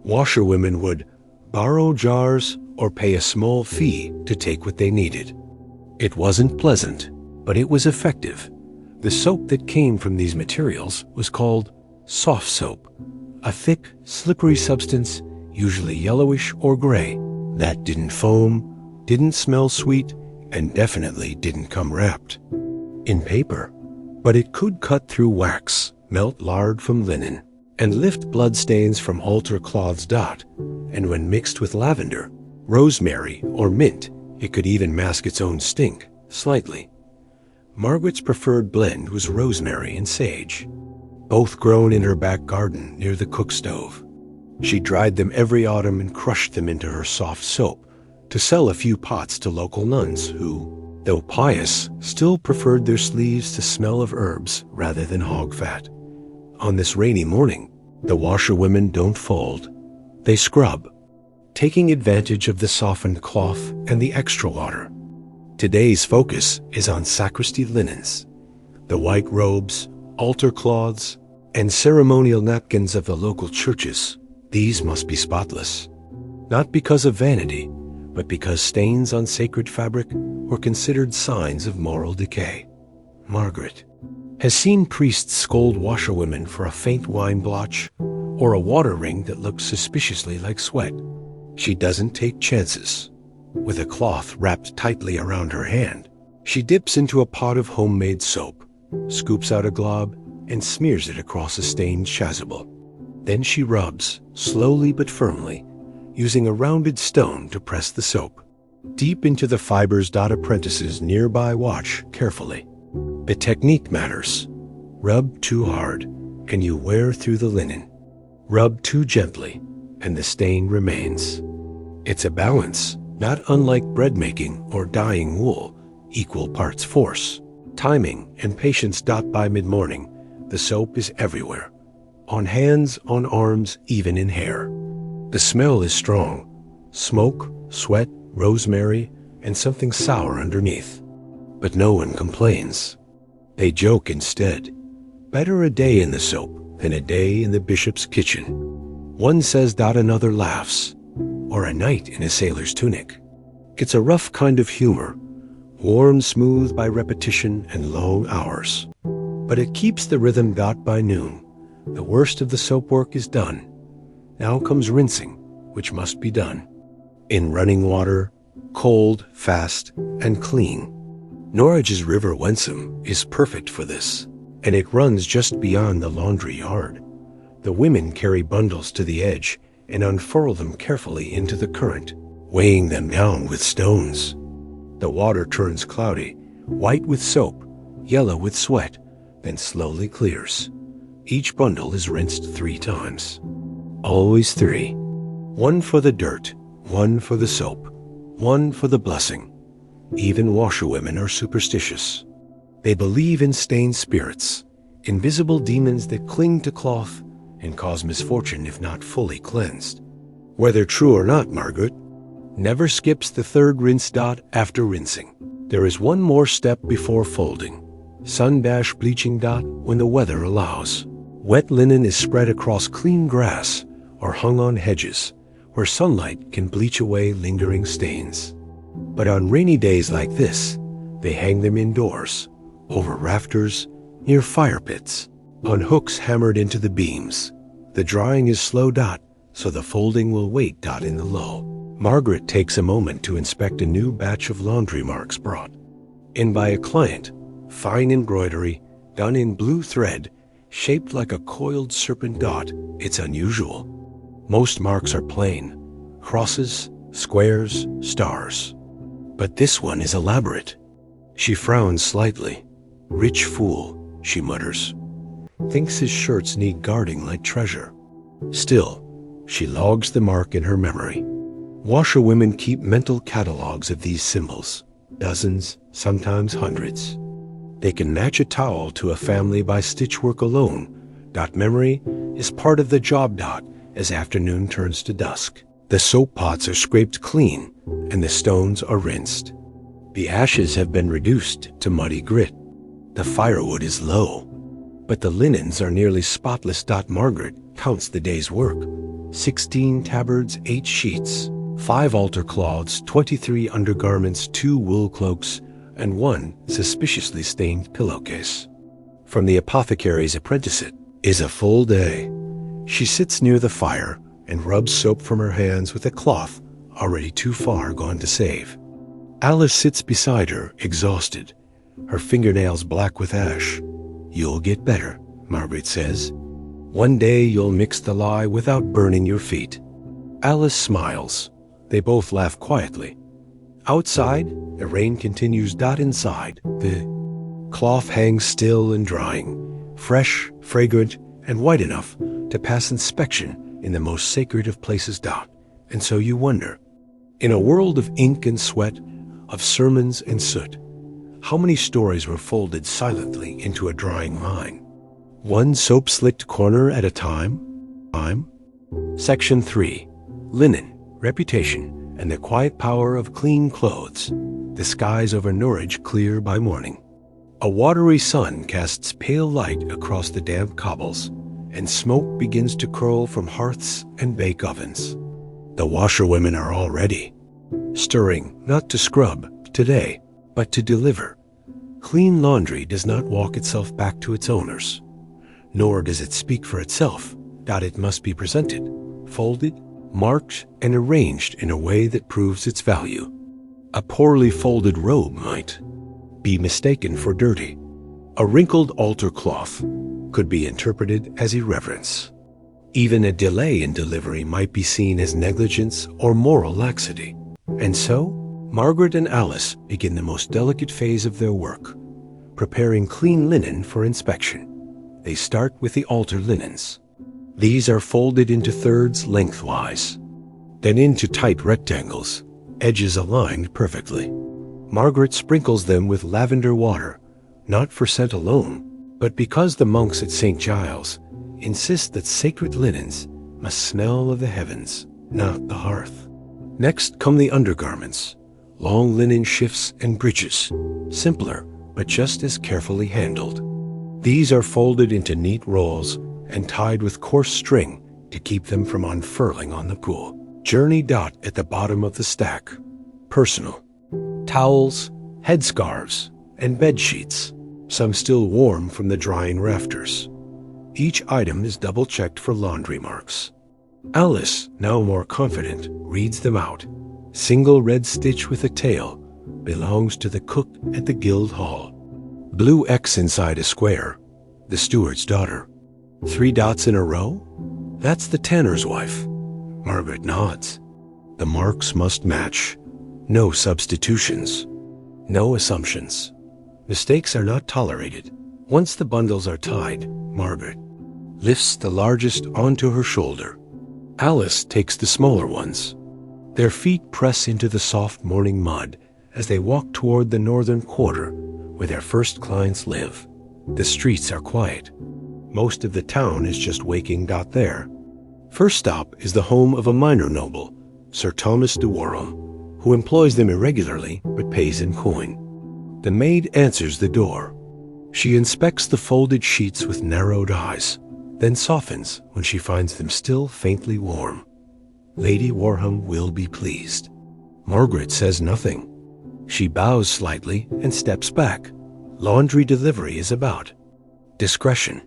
Washerwomen would borrow jars or pay a small fee to take what they needed. It wasn't pleasant, but it was effective. The soap that came from these materials was called soft soap, a thick, slippery substance, usually yellowish or gray, that didn't foam, didn't smell sweet, and definitely didn't come wrapped in paper. But it could cut through wax, melt lard from linen, and lift bloodstains from altar cloths. And when mixed with lavender, rosemary, or mint, it could even mask its own stink, slightly. Margaret's preferred blend was rosemary and sage, both grown in her back garden near the cook stove. She dried them every autumn and crushed them into her soft soap to sell a few pots to local nuns who, though pious, still preferred their sleeves to smell of herbs rather than hog fat. On this rainy morning, the washerwomen don't fold. They scrub, taking advantage of the softened cloth and the extra water. Today's focus is on sacristy linens, the white robes, altar cloths, and ceremonial napkins of the local churches. These must be spotless, not because of vanity, but because stains on sacred fabric were considered signs of moral decay. Margaret has seen priests scold washerwomen for a faint wine blotch or a water ring that looks suspiciously like sweat. She doesn't take chances. With a cloth wrapped tightly around her hand, she dips into a pot of homemade soap, scoops out a glob, and smears it across a stained chasuble. Then she rubs, slowly but firmly, using a rounded stone to press the soap deep into the fibers. Apprentices nearby watch carefully. The technique matters. Rub too hard, and you wear through the linen. Rub too gently, and the stain remains. It's a balance, not unlike bread making or dyeing wool, equal parts force, timing, and patience. By mid-morning, the soap is everywhere. On hands, on arms, even in hair. The smell is strong. Smoke, sweat, rosemary, and something sour underneath. But no one complains. They joke instead. Better a day in the soap than a day in the bishop's kitchen. One says. Another laughs. Or a night in a sailor's tunic. It's a rough kind of humor, worn smooth by repetition and long hours. But it keeps the rhythm. By noon, the worst of the soap work is done. Now comes rinsing, which must be done in running water, cold, fast, and clean. Norwich's River Wensum is perfect for this, and it runs just beyond the laundry yard. The women carry bundles to the edge and unfurl them carefully into the current, weighing them down with stones. The water turns cloudy, white with soap, yellow with sweat, then slowly clears. Each bundle is rinsed 3 times. Always 3. One for the dirt, one for the soap, one for the blessing. Even washerwomen are superstitious. They believe in stained spirits, invisible demons that cling to cloth and cause misfortune if not fully cleansed. Whether true or not, Margaret never skips the 3rd rinse. After rinsing, there is one more step before folding. Sun-dash bleaching. When the weather allows. Wet linen is spread across clean grass or hung on hedges, where sunlight can bleach away lingering stains. But on rainy days like this, they hang them indoors, over rafters, near fire pits, on hooks hammered into the beams. The drying is slow. So the folding will wait. In the lull. Margaret takes a moment to inspect a new batch of laundry marks brought in by a client. Fine embroidery, done in blue thread, shaped like a coiled serpent. It's unusual. Most marks are plain, crosses, squares, stars. But this one is elaborate. She frowns slightly. Rich fool, she mutters. Thinks his shirts need guarding like treasure. Still, she logs the mark in her memory. Washerwomen keep mental catalogs of these symbols. Dozens, sometimes hundreds. They can match a towel to a family by stitchwork alone. Memory is part of the job. As afternoon turns to dusk. The soap pots are scraped clean, and the stones are rinsed. The ashes have been reduced to muddy grit. The firewood is low, but the linens are nearly spotless. Margaret counts the day's work. 16 tabards, 8 sheets, 5 altar cloths, 23 undergarments, 2 wool cloaks, and 1 suspiciously stained pillowcase. From the apothecary's apprenticeship is a full day. She sits near the fire and rubs soap from her hands with a cloth already too far gone to save. Alice sits beside her, exhausted, her fingernails black with ash. You'll get better, Margaret says. One day you'll mix the lye without burning your feet. Alice smiles. They both laugh quietly. Outside, the rain continues. Inside, the cloth hangs still and drying, fresh, fragrant, and white enough to pass inspection in the most sacred of places. And so you wonder, in a world of ink and sweat, of sermons and soot, how many stories were folded silently into a drying line? One soap-slicked corner at a time? Section 3. Linen, reputation, and the quiet power of clean clothes. The skies over Norwich clear by morning. A watery sun casts pale light across the damp cobbles, and smoke begins to curl from hearths and bake ovens. The washerwomen are all ready, stirring not to scrub today, but to deliver. Clean laundry does not walk itself back to its owners, nor does it speak for itself. It must be presented, folded, marked, and arranged in a way that proves its value. A poorly folded robe might be mistaken for dirty. A wrinkled altar cloth could be interpreted as irreverence. Even a delay in delivery might be seen as negligence or moral laxity. And so, Margaret and Alice begin the most delicate phase of their work, preparing clean linen for inspection. They start with the altar linens. These are folded into thirds lengthwise, then into tight rectangles, edges aligned perfectly. Margaret sprinkles them with lavender water, not for scent alone, but because the monks at St. Giles insist that sacred linens must smell of the heavens, not the hearth. Next come the undergarments, long linen shifts and breeches, simpler but just as carefully handled. These are folded into neat rolls and tied with coarse string to keep them from unfurling on the pool. Journey. At the bottom of the stack. Personal. Towels, headscarves, and bed sheets, some still warm from the drying rafters. Each item is double-checked for laundry marks. Alice, now more confident, reads them out. Single red stitch with a tail belongs to the cook at the guild hall. Blue X inside a square, the steward's daughter. 3 dots in a row? That's the tanner's wife. Margaret nods. The marks must match. No substitutions. No assumptions. Mistakes are not tolerated. Once the bundles are tied, Margaret lifts the largest onto her shoulder. Alice takes the smaller ones. Their feet press into the soft morning mud as they walk toward the northern quarter where their first clients live. The streets are quiet. Most of the town is just waking. There. First stop is the home of a minor noble, Sir Thomas de Warham, who employs them irregularly but pays in coin. The maid answers the door. She inspects the folded sheets with narrowed eyes, then softens when she finds them still faintly warm. Lady Warham will be pleased. Margaret says nothing. She bows slightly and steps back. Laundry delivery is about discretion.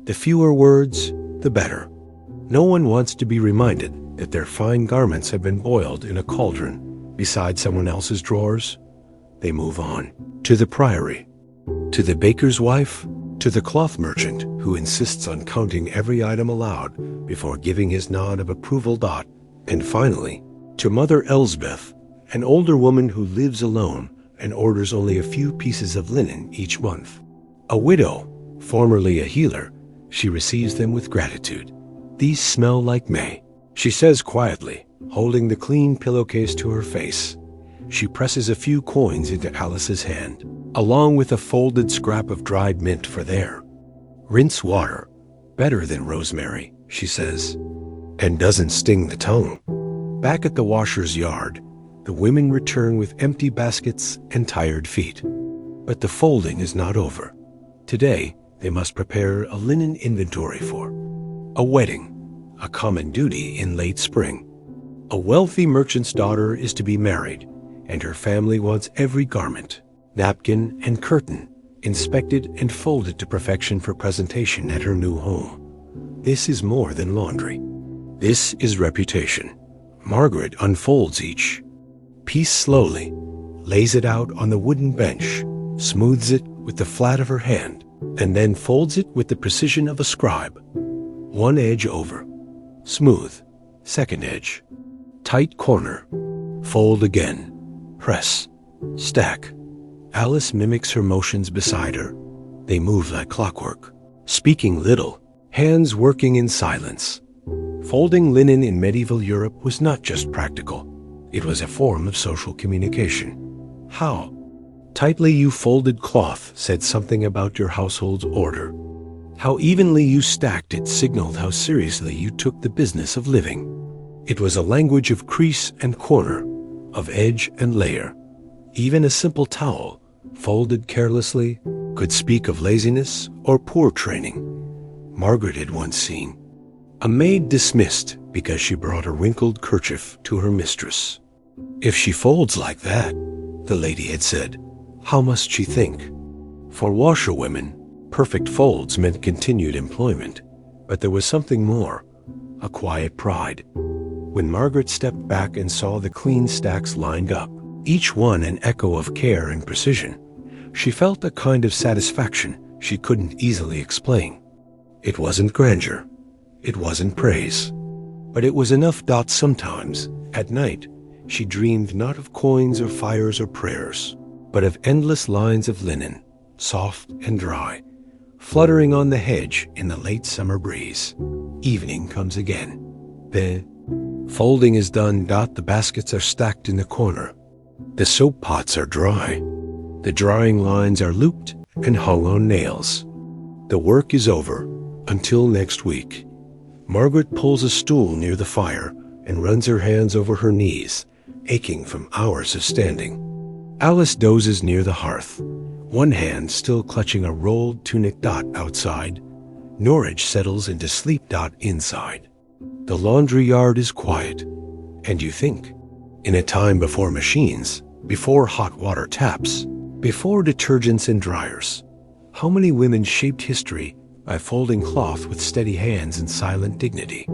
The fewer words, the better. No one wants to be reminded that their fine garments have been boiled in a cauldron beside someone else's drawers. They move on. To the priory. To the baker's wife. To the cloth merchant who insists on counting every item aloud before giving his nod of approval. And finally, To Mother Elsbeth, an older woman who lives alone and orders only a few pieces of linen each month. A widow, formerly a healer, she receives them with gratitude. These smell like May, she says quietly, holding the clean pillowcase to her face. She presses a few coins into Alice's hand, along with a folded scrap of dried mint for there. Rinse water, better than rosemary, she says, and doesn't sting the tongue. Back at the washer's yard, the women return with empty baskets and tired feet. But the folding is not over. Today, they must prepare a linen inventory for a wedding, a common duty in late spring. A wealthy merchant's daughter is to be married, and her family wants every garment, napkin, and curtain inspected and folded to perfection for presentation at her new home. This is more than laundry. This is reputation. Margaret unfolds each piece slowly, lays it out on the wooden bench, smooths it with the flat of her hand, and then folds it with the precision of a scribe. One edge over, smooth, second edge, tight corner, fold again, press, stack. Alice mimics her motions beside her. They move like clockwork, speaking little, hands working in silence. Folding linen in medieval Europe was not just practical. It was a form of social communication. How tightly you folded cloth said something about your household's order. How evenly you stacked it signaled how seriously you took the business of living. It was a language of crease and corner, of edge and layer. Even a simple towel, folded carelessly, could speak of laziness or poor training. Margaret had once seen a maid dismissed because she brought a wrinkled kerchief to her mistress. If she folds like that, the lady had said, how must she think? For washerwomen, perfect folds meant continued employment, but there was something more, a quiet pride. When Margaret stepped back and saw the clean stacks lined up, each one an echo of care and precision, she felt a kind of satisfaction she couldn't easily explain. It wasn't grandeur, it wasn't praise, but it was enough. Sometimes, at night, she dreamed not of coins or fires or prayers, but of endless lines of linen, soft and dry, fluttering on the hedge in the late summer breeze. Evening comes again. The folding is done. The baskets are stacked in the corner. The soap pots are dry. The drying lines are looped and hung on nails. The work is over until next week. Margaret pulls a stool near the fire and runs her hands over her knees, aching from hours of standing. Alice dozes near the hearth, one hand still clutching a rolled tunic. Outside, Norwich settles into sleep. Inside, the laundry yard is quiet, and you think, in a time before machines, before hot water taps, before detergents and dryers, how many women shaped history by folding cloth with steady hands and silent dignity?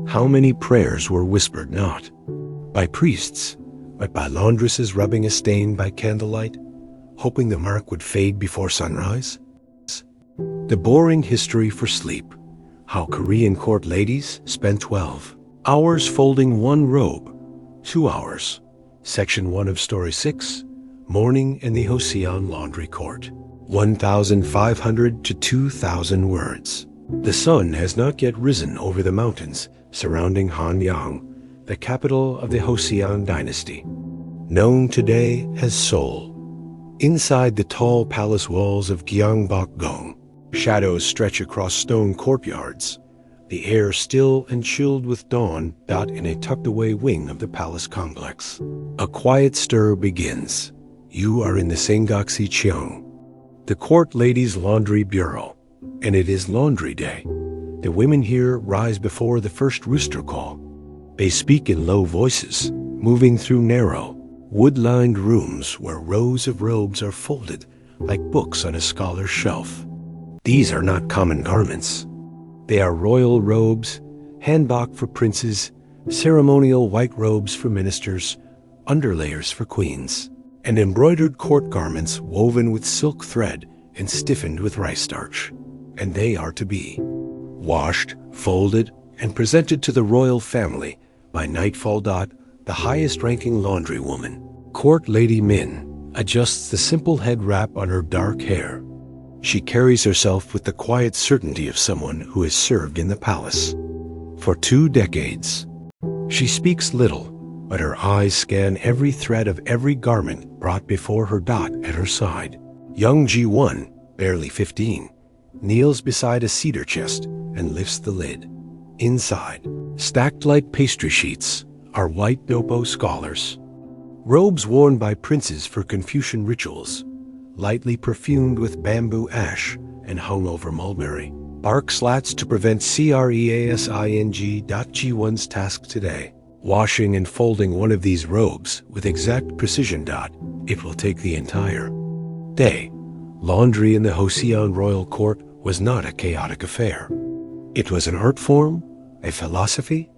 How many prayers were whispered not by priests, but by laundresses rubbing a stain by candlelight, hoping the mark would fade before sunrise? The Boring History for Sleep. How Korean court ladies spent 12 hours folding one robe, 2 hours. Section 1 of Story 6, Morning in the Joseon Laundry Court. 1,500 to 2,000 words. The sun has not yet risen over the mountains surrounding Hanyang, the capital of the Joseon dynasty, known today as Seoul. Inside the tall palace walls of Gyeongbokgung, shadows stretch across stone courtyards, the air still and chilled with dawn. In a tucked-away wing of the palace complex, a quiet stir begins. You are in the Sangaksecheong, the court ladies' laundry bureau, and it is laundry day. The women here rise before the first rooster call. They speak in low voices, moving through narrow, wood-lined rooms where rows of robes are folded like books on a scholar's shelf. These are not common garments. They are royal robes, hanbok for princes, ceremonial white robes for ministers, underlayers for queens, and embroidered court garments woven with silk thread and stiffened with rice starch. And they are to be washed, folded, and presented to the royal family by nightfall. the highest-ranking laundrywoman, Court Lady Min, adjusts the simple head wrap on her dark hair. She carries herself with the quiet certainty of someone who has served in the palace for 2 decades. She speaks little, but her eyes scan every thread of every garment brought before her dot at her side. Young Ji-won, barely 15, kneels beside a cedar chest and lifts the lid. Inside, stacked like pastry sheets, are white dopo scholars. Robes worn by princes for Confucian rituals, lightly perfumed with bamboo ash and hung over mulberry. Bark slats to prevent creasing. Ji-won's task today. Washing and folding one of these robes with exact precision. It will take the entire day. Laundry in the Joseon royal court was not a chaotic affair. It was an art form, a philosophy,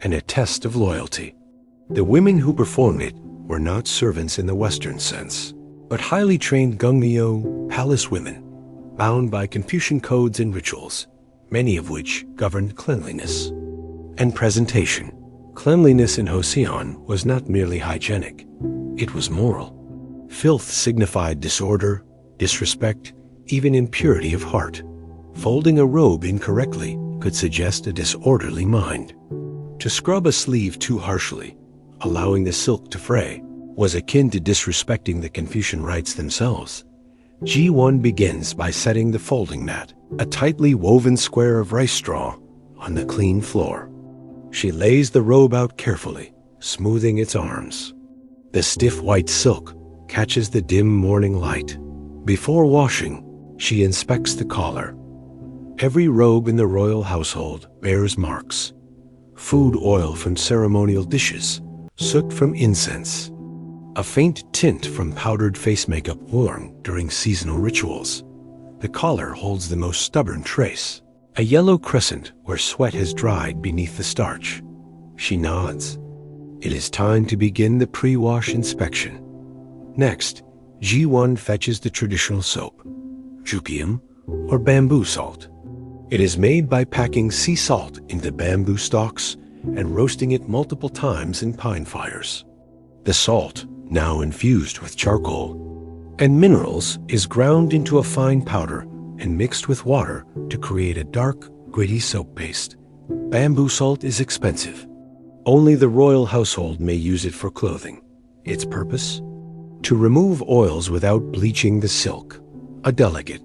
and a test of loyalty. The women who performed it were not servants in the Western sense, but highly trained Gungmyo palace women, bound by Confucian codes and rituals, many of which governed cleanliness and presentation. Cleanliness in Joseon was not merely hygienic, it was moral. Filth signified disorder, disrespect, even impurity of heart. Folding a robe incorrectly could suggest a disorderly mind. To scrub a sleeve too harshly, allowing the silk to fray, was akin to disrespecting the Confucian rites themselves. Ji-won begins by setting the folding mat, a tightly woven square of rice straw, on the clean floor. She lays the robe out carefully, smoothing its arms. The stiff white silk catches the dim morning light. Before washing, she inspects the collar. Every robe in the royal household bears marks: food oil from ceremonial dishes, soot from incense, a faint tint from powdered face makeup worn during seasonal rituals. The collar holds the most stubborn trace, a yellow crescent where sweat has dried beneath the starch. She nods. It is time to begin the pre-wash inspection. Next, Ji-won fetches the traditional soap, jukium, or bamboo salt. It is made by packing sea salt into bamboo stalks and roasting it multiple times in pine fires. The salt, now infused with charcoal and minerals, is ground into a fine powder and mixed with water to create a dark, gritty soap paste. Bamboo salt is expensive. Only the royal household may use it for clothing. Its purpose? To remove oils without bleaching the silk. A delicate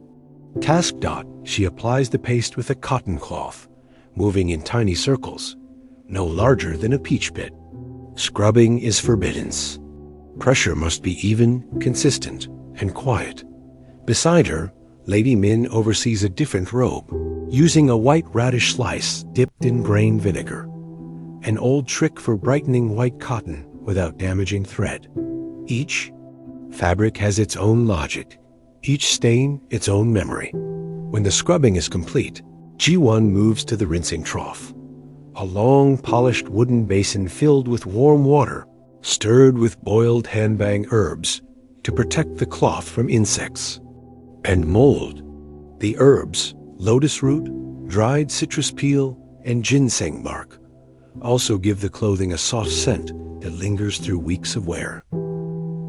task. She applies the paste with a cotton cloth, moving in tiny circles, no larger than a peach pit. Scrubbing is forbidden. Pressure must be even, consistent, and quiet. Beside her, Lady Min oversees a different robe, using a white radish slice dipped in grain vinegar, an old trick for brightening white cotton without damaging thread. Each fabric has its own logic, each stain its own memory. When the scrubbing is complete, Ji-won moves to the rinsing trough, a long, polished wooden basin filled with warm water, stirred with boiled hanbang herbs to protect the cloth from insects and mold. The herbs, lotus root, dried citrus peel, and ginseng bark, also give the clothing a soft scent that lingers through weeks of wear.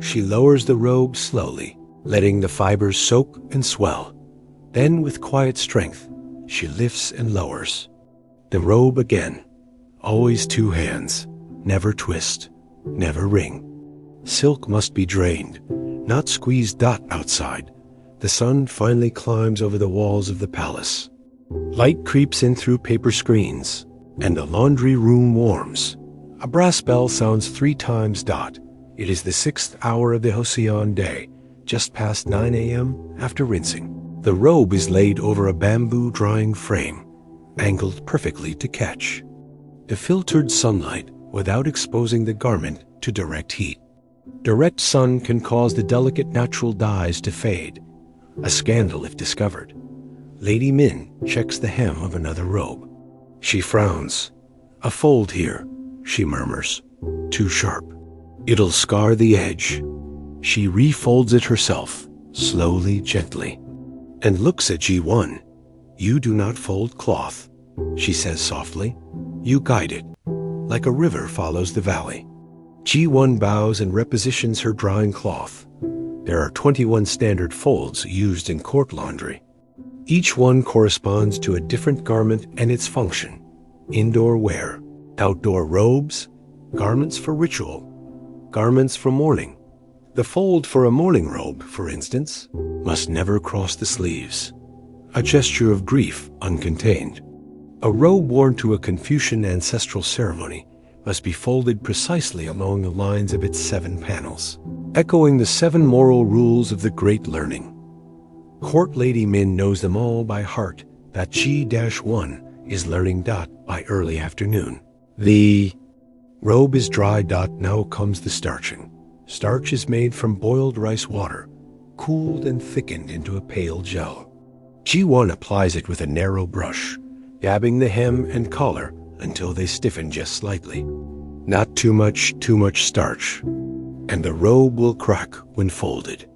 She lowers the robe slowly, letting the fibers soak and swell. Then, with quiet strength, she lifts and lowers. The robe again, always 2 hands, never twist, never wring. Silk must be drained, not squeezed. Outside, the sun finally climbs over the walls of the palace. Light creeps in through paper screens, and the laundry room warms. A brass bell sounds 3 times. It is the 6th hour of the Joseon day, just past 9 a.m. after rinsing. The robe is laid over a bamboo drying frame, angled perfectly to catch the filtered sunlight without exposing the garment to direct heat. Direct sun can cause the delicate natural dyes to fade, a scandal if discovered. Lady Min checks the hem of another robe. She frowns. "A fold here," she murmurs. "Too sharp. It'll scar the edge." She refolds it herself, slowly, gently, and looks at Ji-won. "You do not fold cloth," she says softly. "You guide it, like a river follows the valley." G1 bows and repositions her drying cloth. There are 21 standard folds used in court laundry. Each one corresponds to a different garment and its function. Indoor wear, outdoor robes, garments for ritual, garments for mourning. The fold for a mourning robe, for instance, must never cross the sleeves, a gesture of grief uncontained. A robe worn to a Confucian ancestral ceremony must be folded precisely along the lines of its 7 panels, echoing the 7 moral rules of the Great Learning. Court Lady Min knows them all by heart. That G-1 is learning. By early afternoon. The robe is dry. Now comes the starching. Starch is made from boiled rice water, cooled and thickened into a pale gel. G1 applies it with a narrow brush, dabbing the hem and collar until they stiffen just slightly. Not too much starch, and the robe will crack when folded.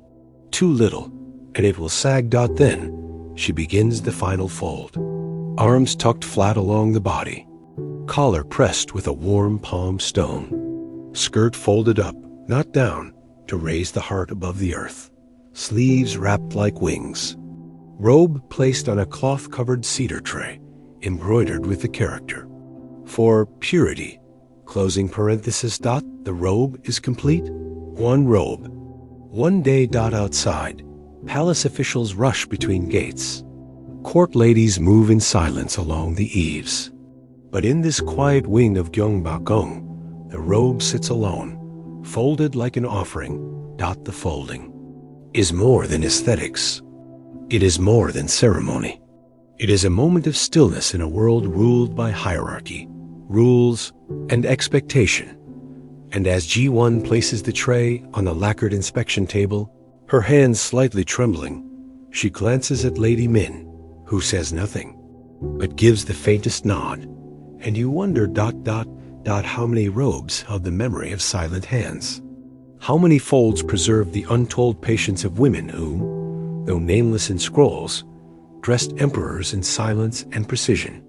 Too little, and it will sag. Then she begins the final fold. Arms tucked flat along the body, collar pressed with a warm palm stone. Skirt folded up, not down, to raise the heart above the earth. Sleeves wrapped like wings. Robe placed on a cloth-covered cedar tray, embroidered with the character. For purity, closing parenthesis. The robe is complete. One robe. One day. Outside, palace officials rush between gates. Court ladies move in silence along the eaves. But in this quiet wing of Gyeongbokgung, the robe sits alone, folded like an offering. The folding is more than aesthetics. It is more than ceremony. It is a moment of stillness in a world ruled by hierarchy, rules, and expectation. And as G1 places the tray on the lacquered inspection table, her hands slightly trembling, she glances at Lady Min, who says nothing, but gives the faintest nod, and you wonder. How many robes held the memory of silent hands? How many folds preserved the untold patience of women who, though nameless in scrolls, dressed emperors in silence and precision.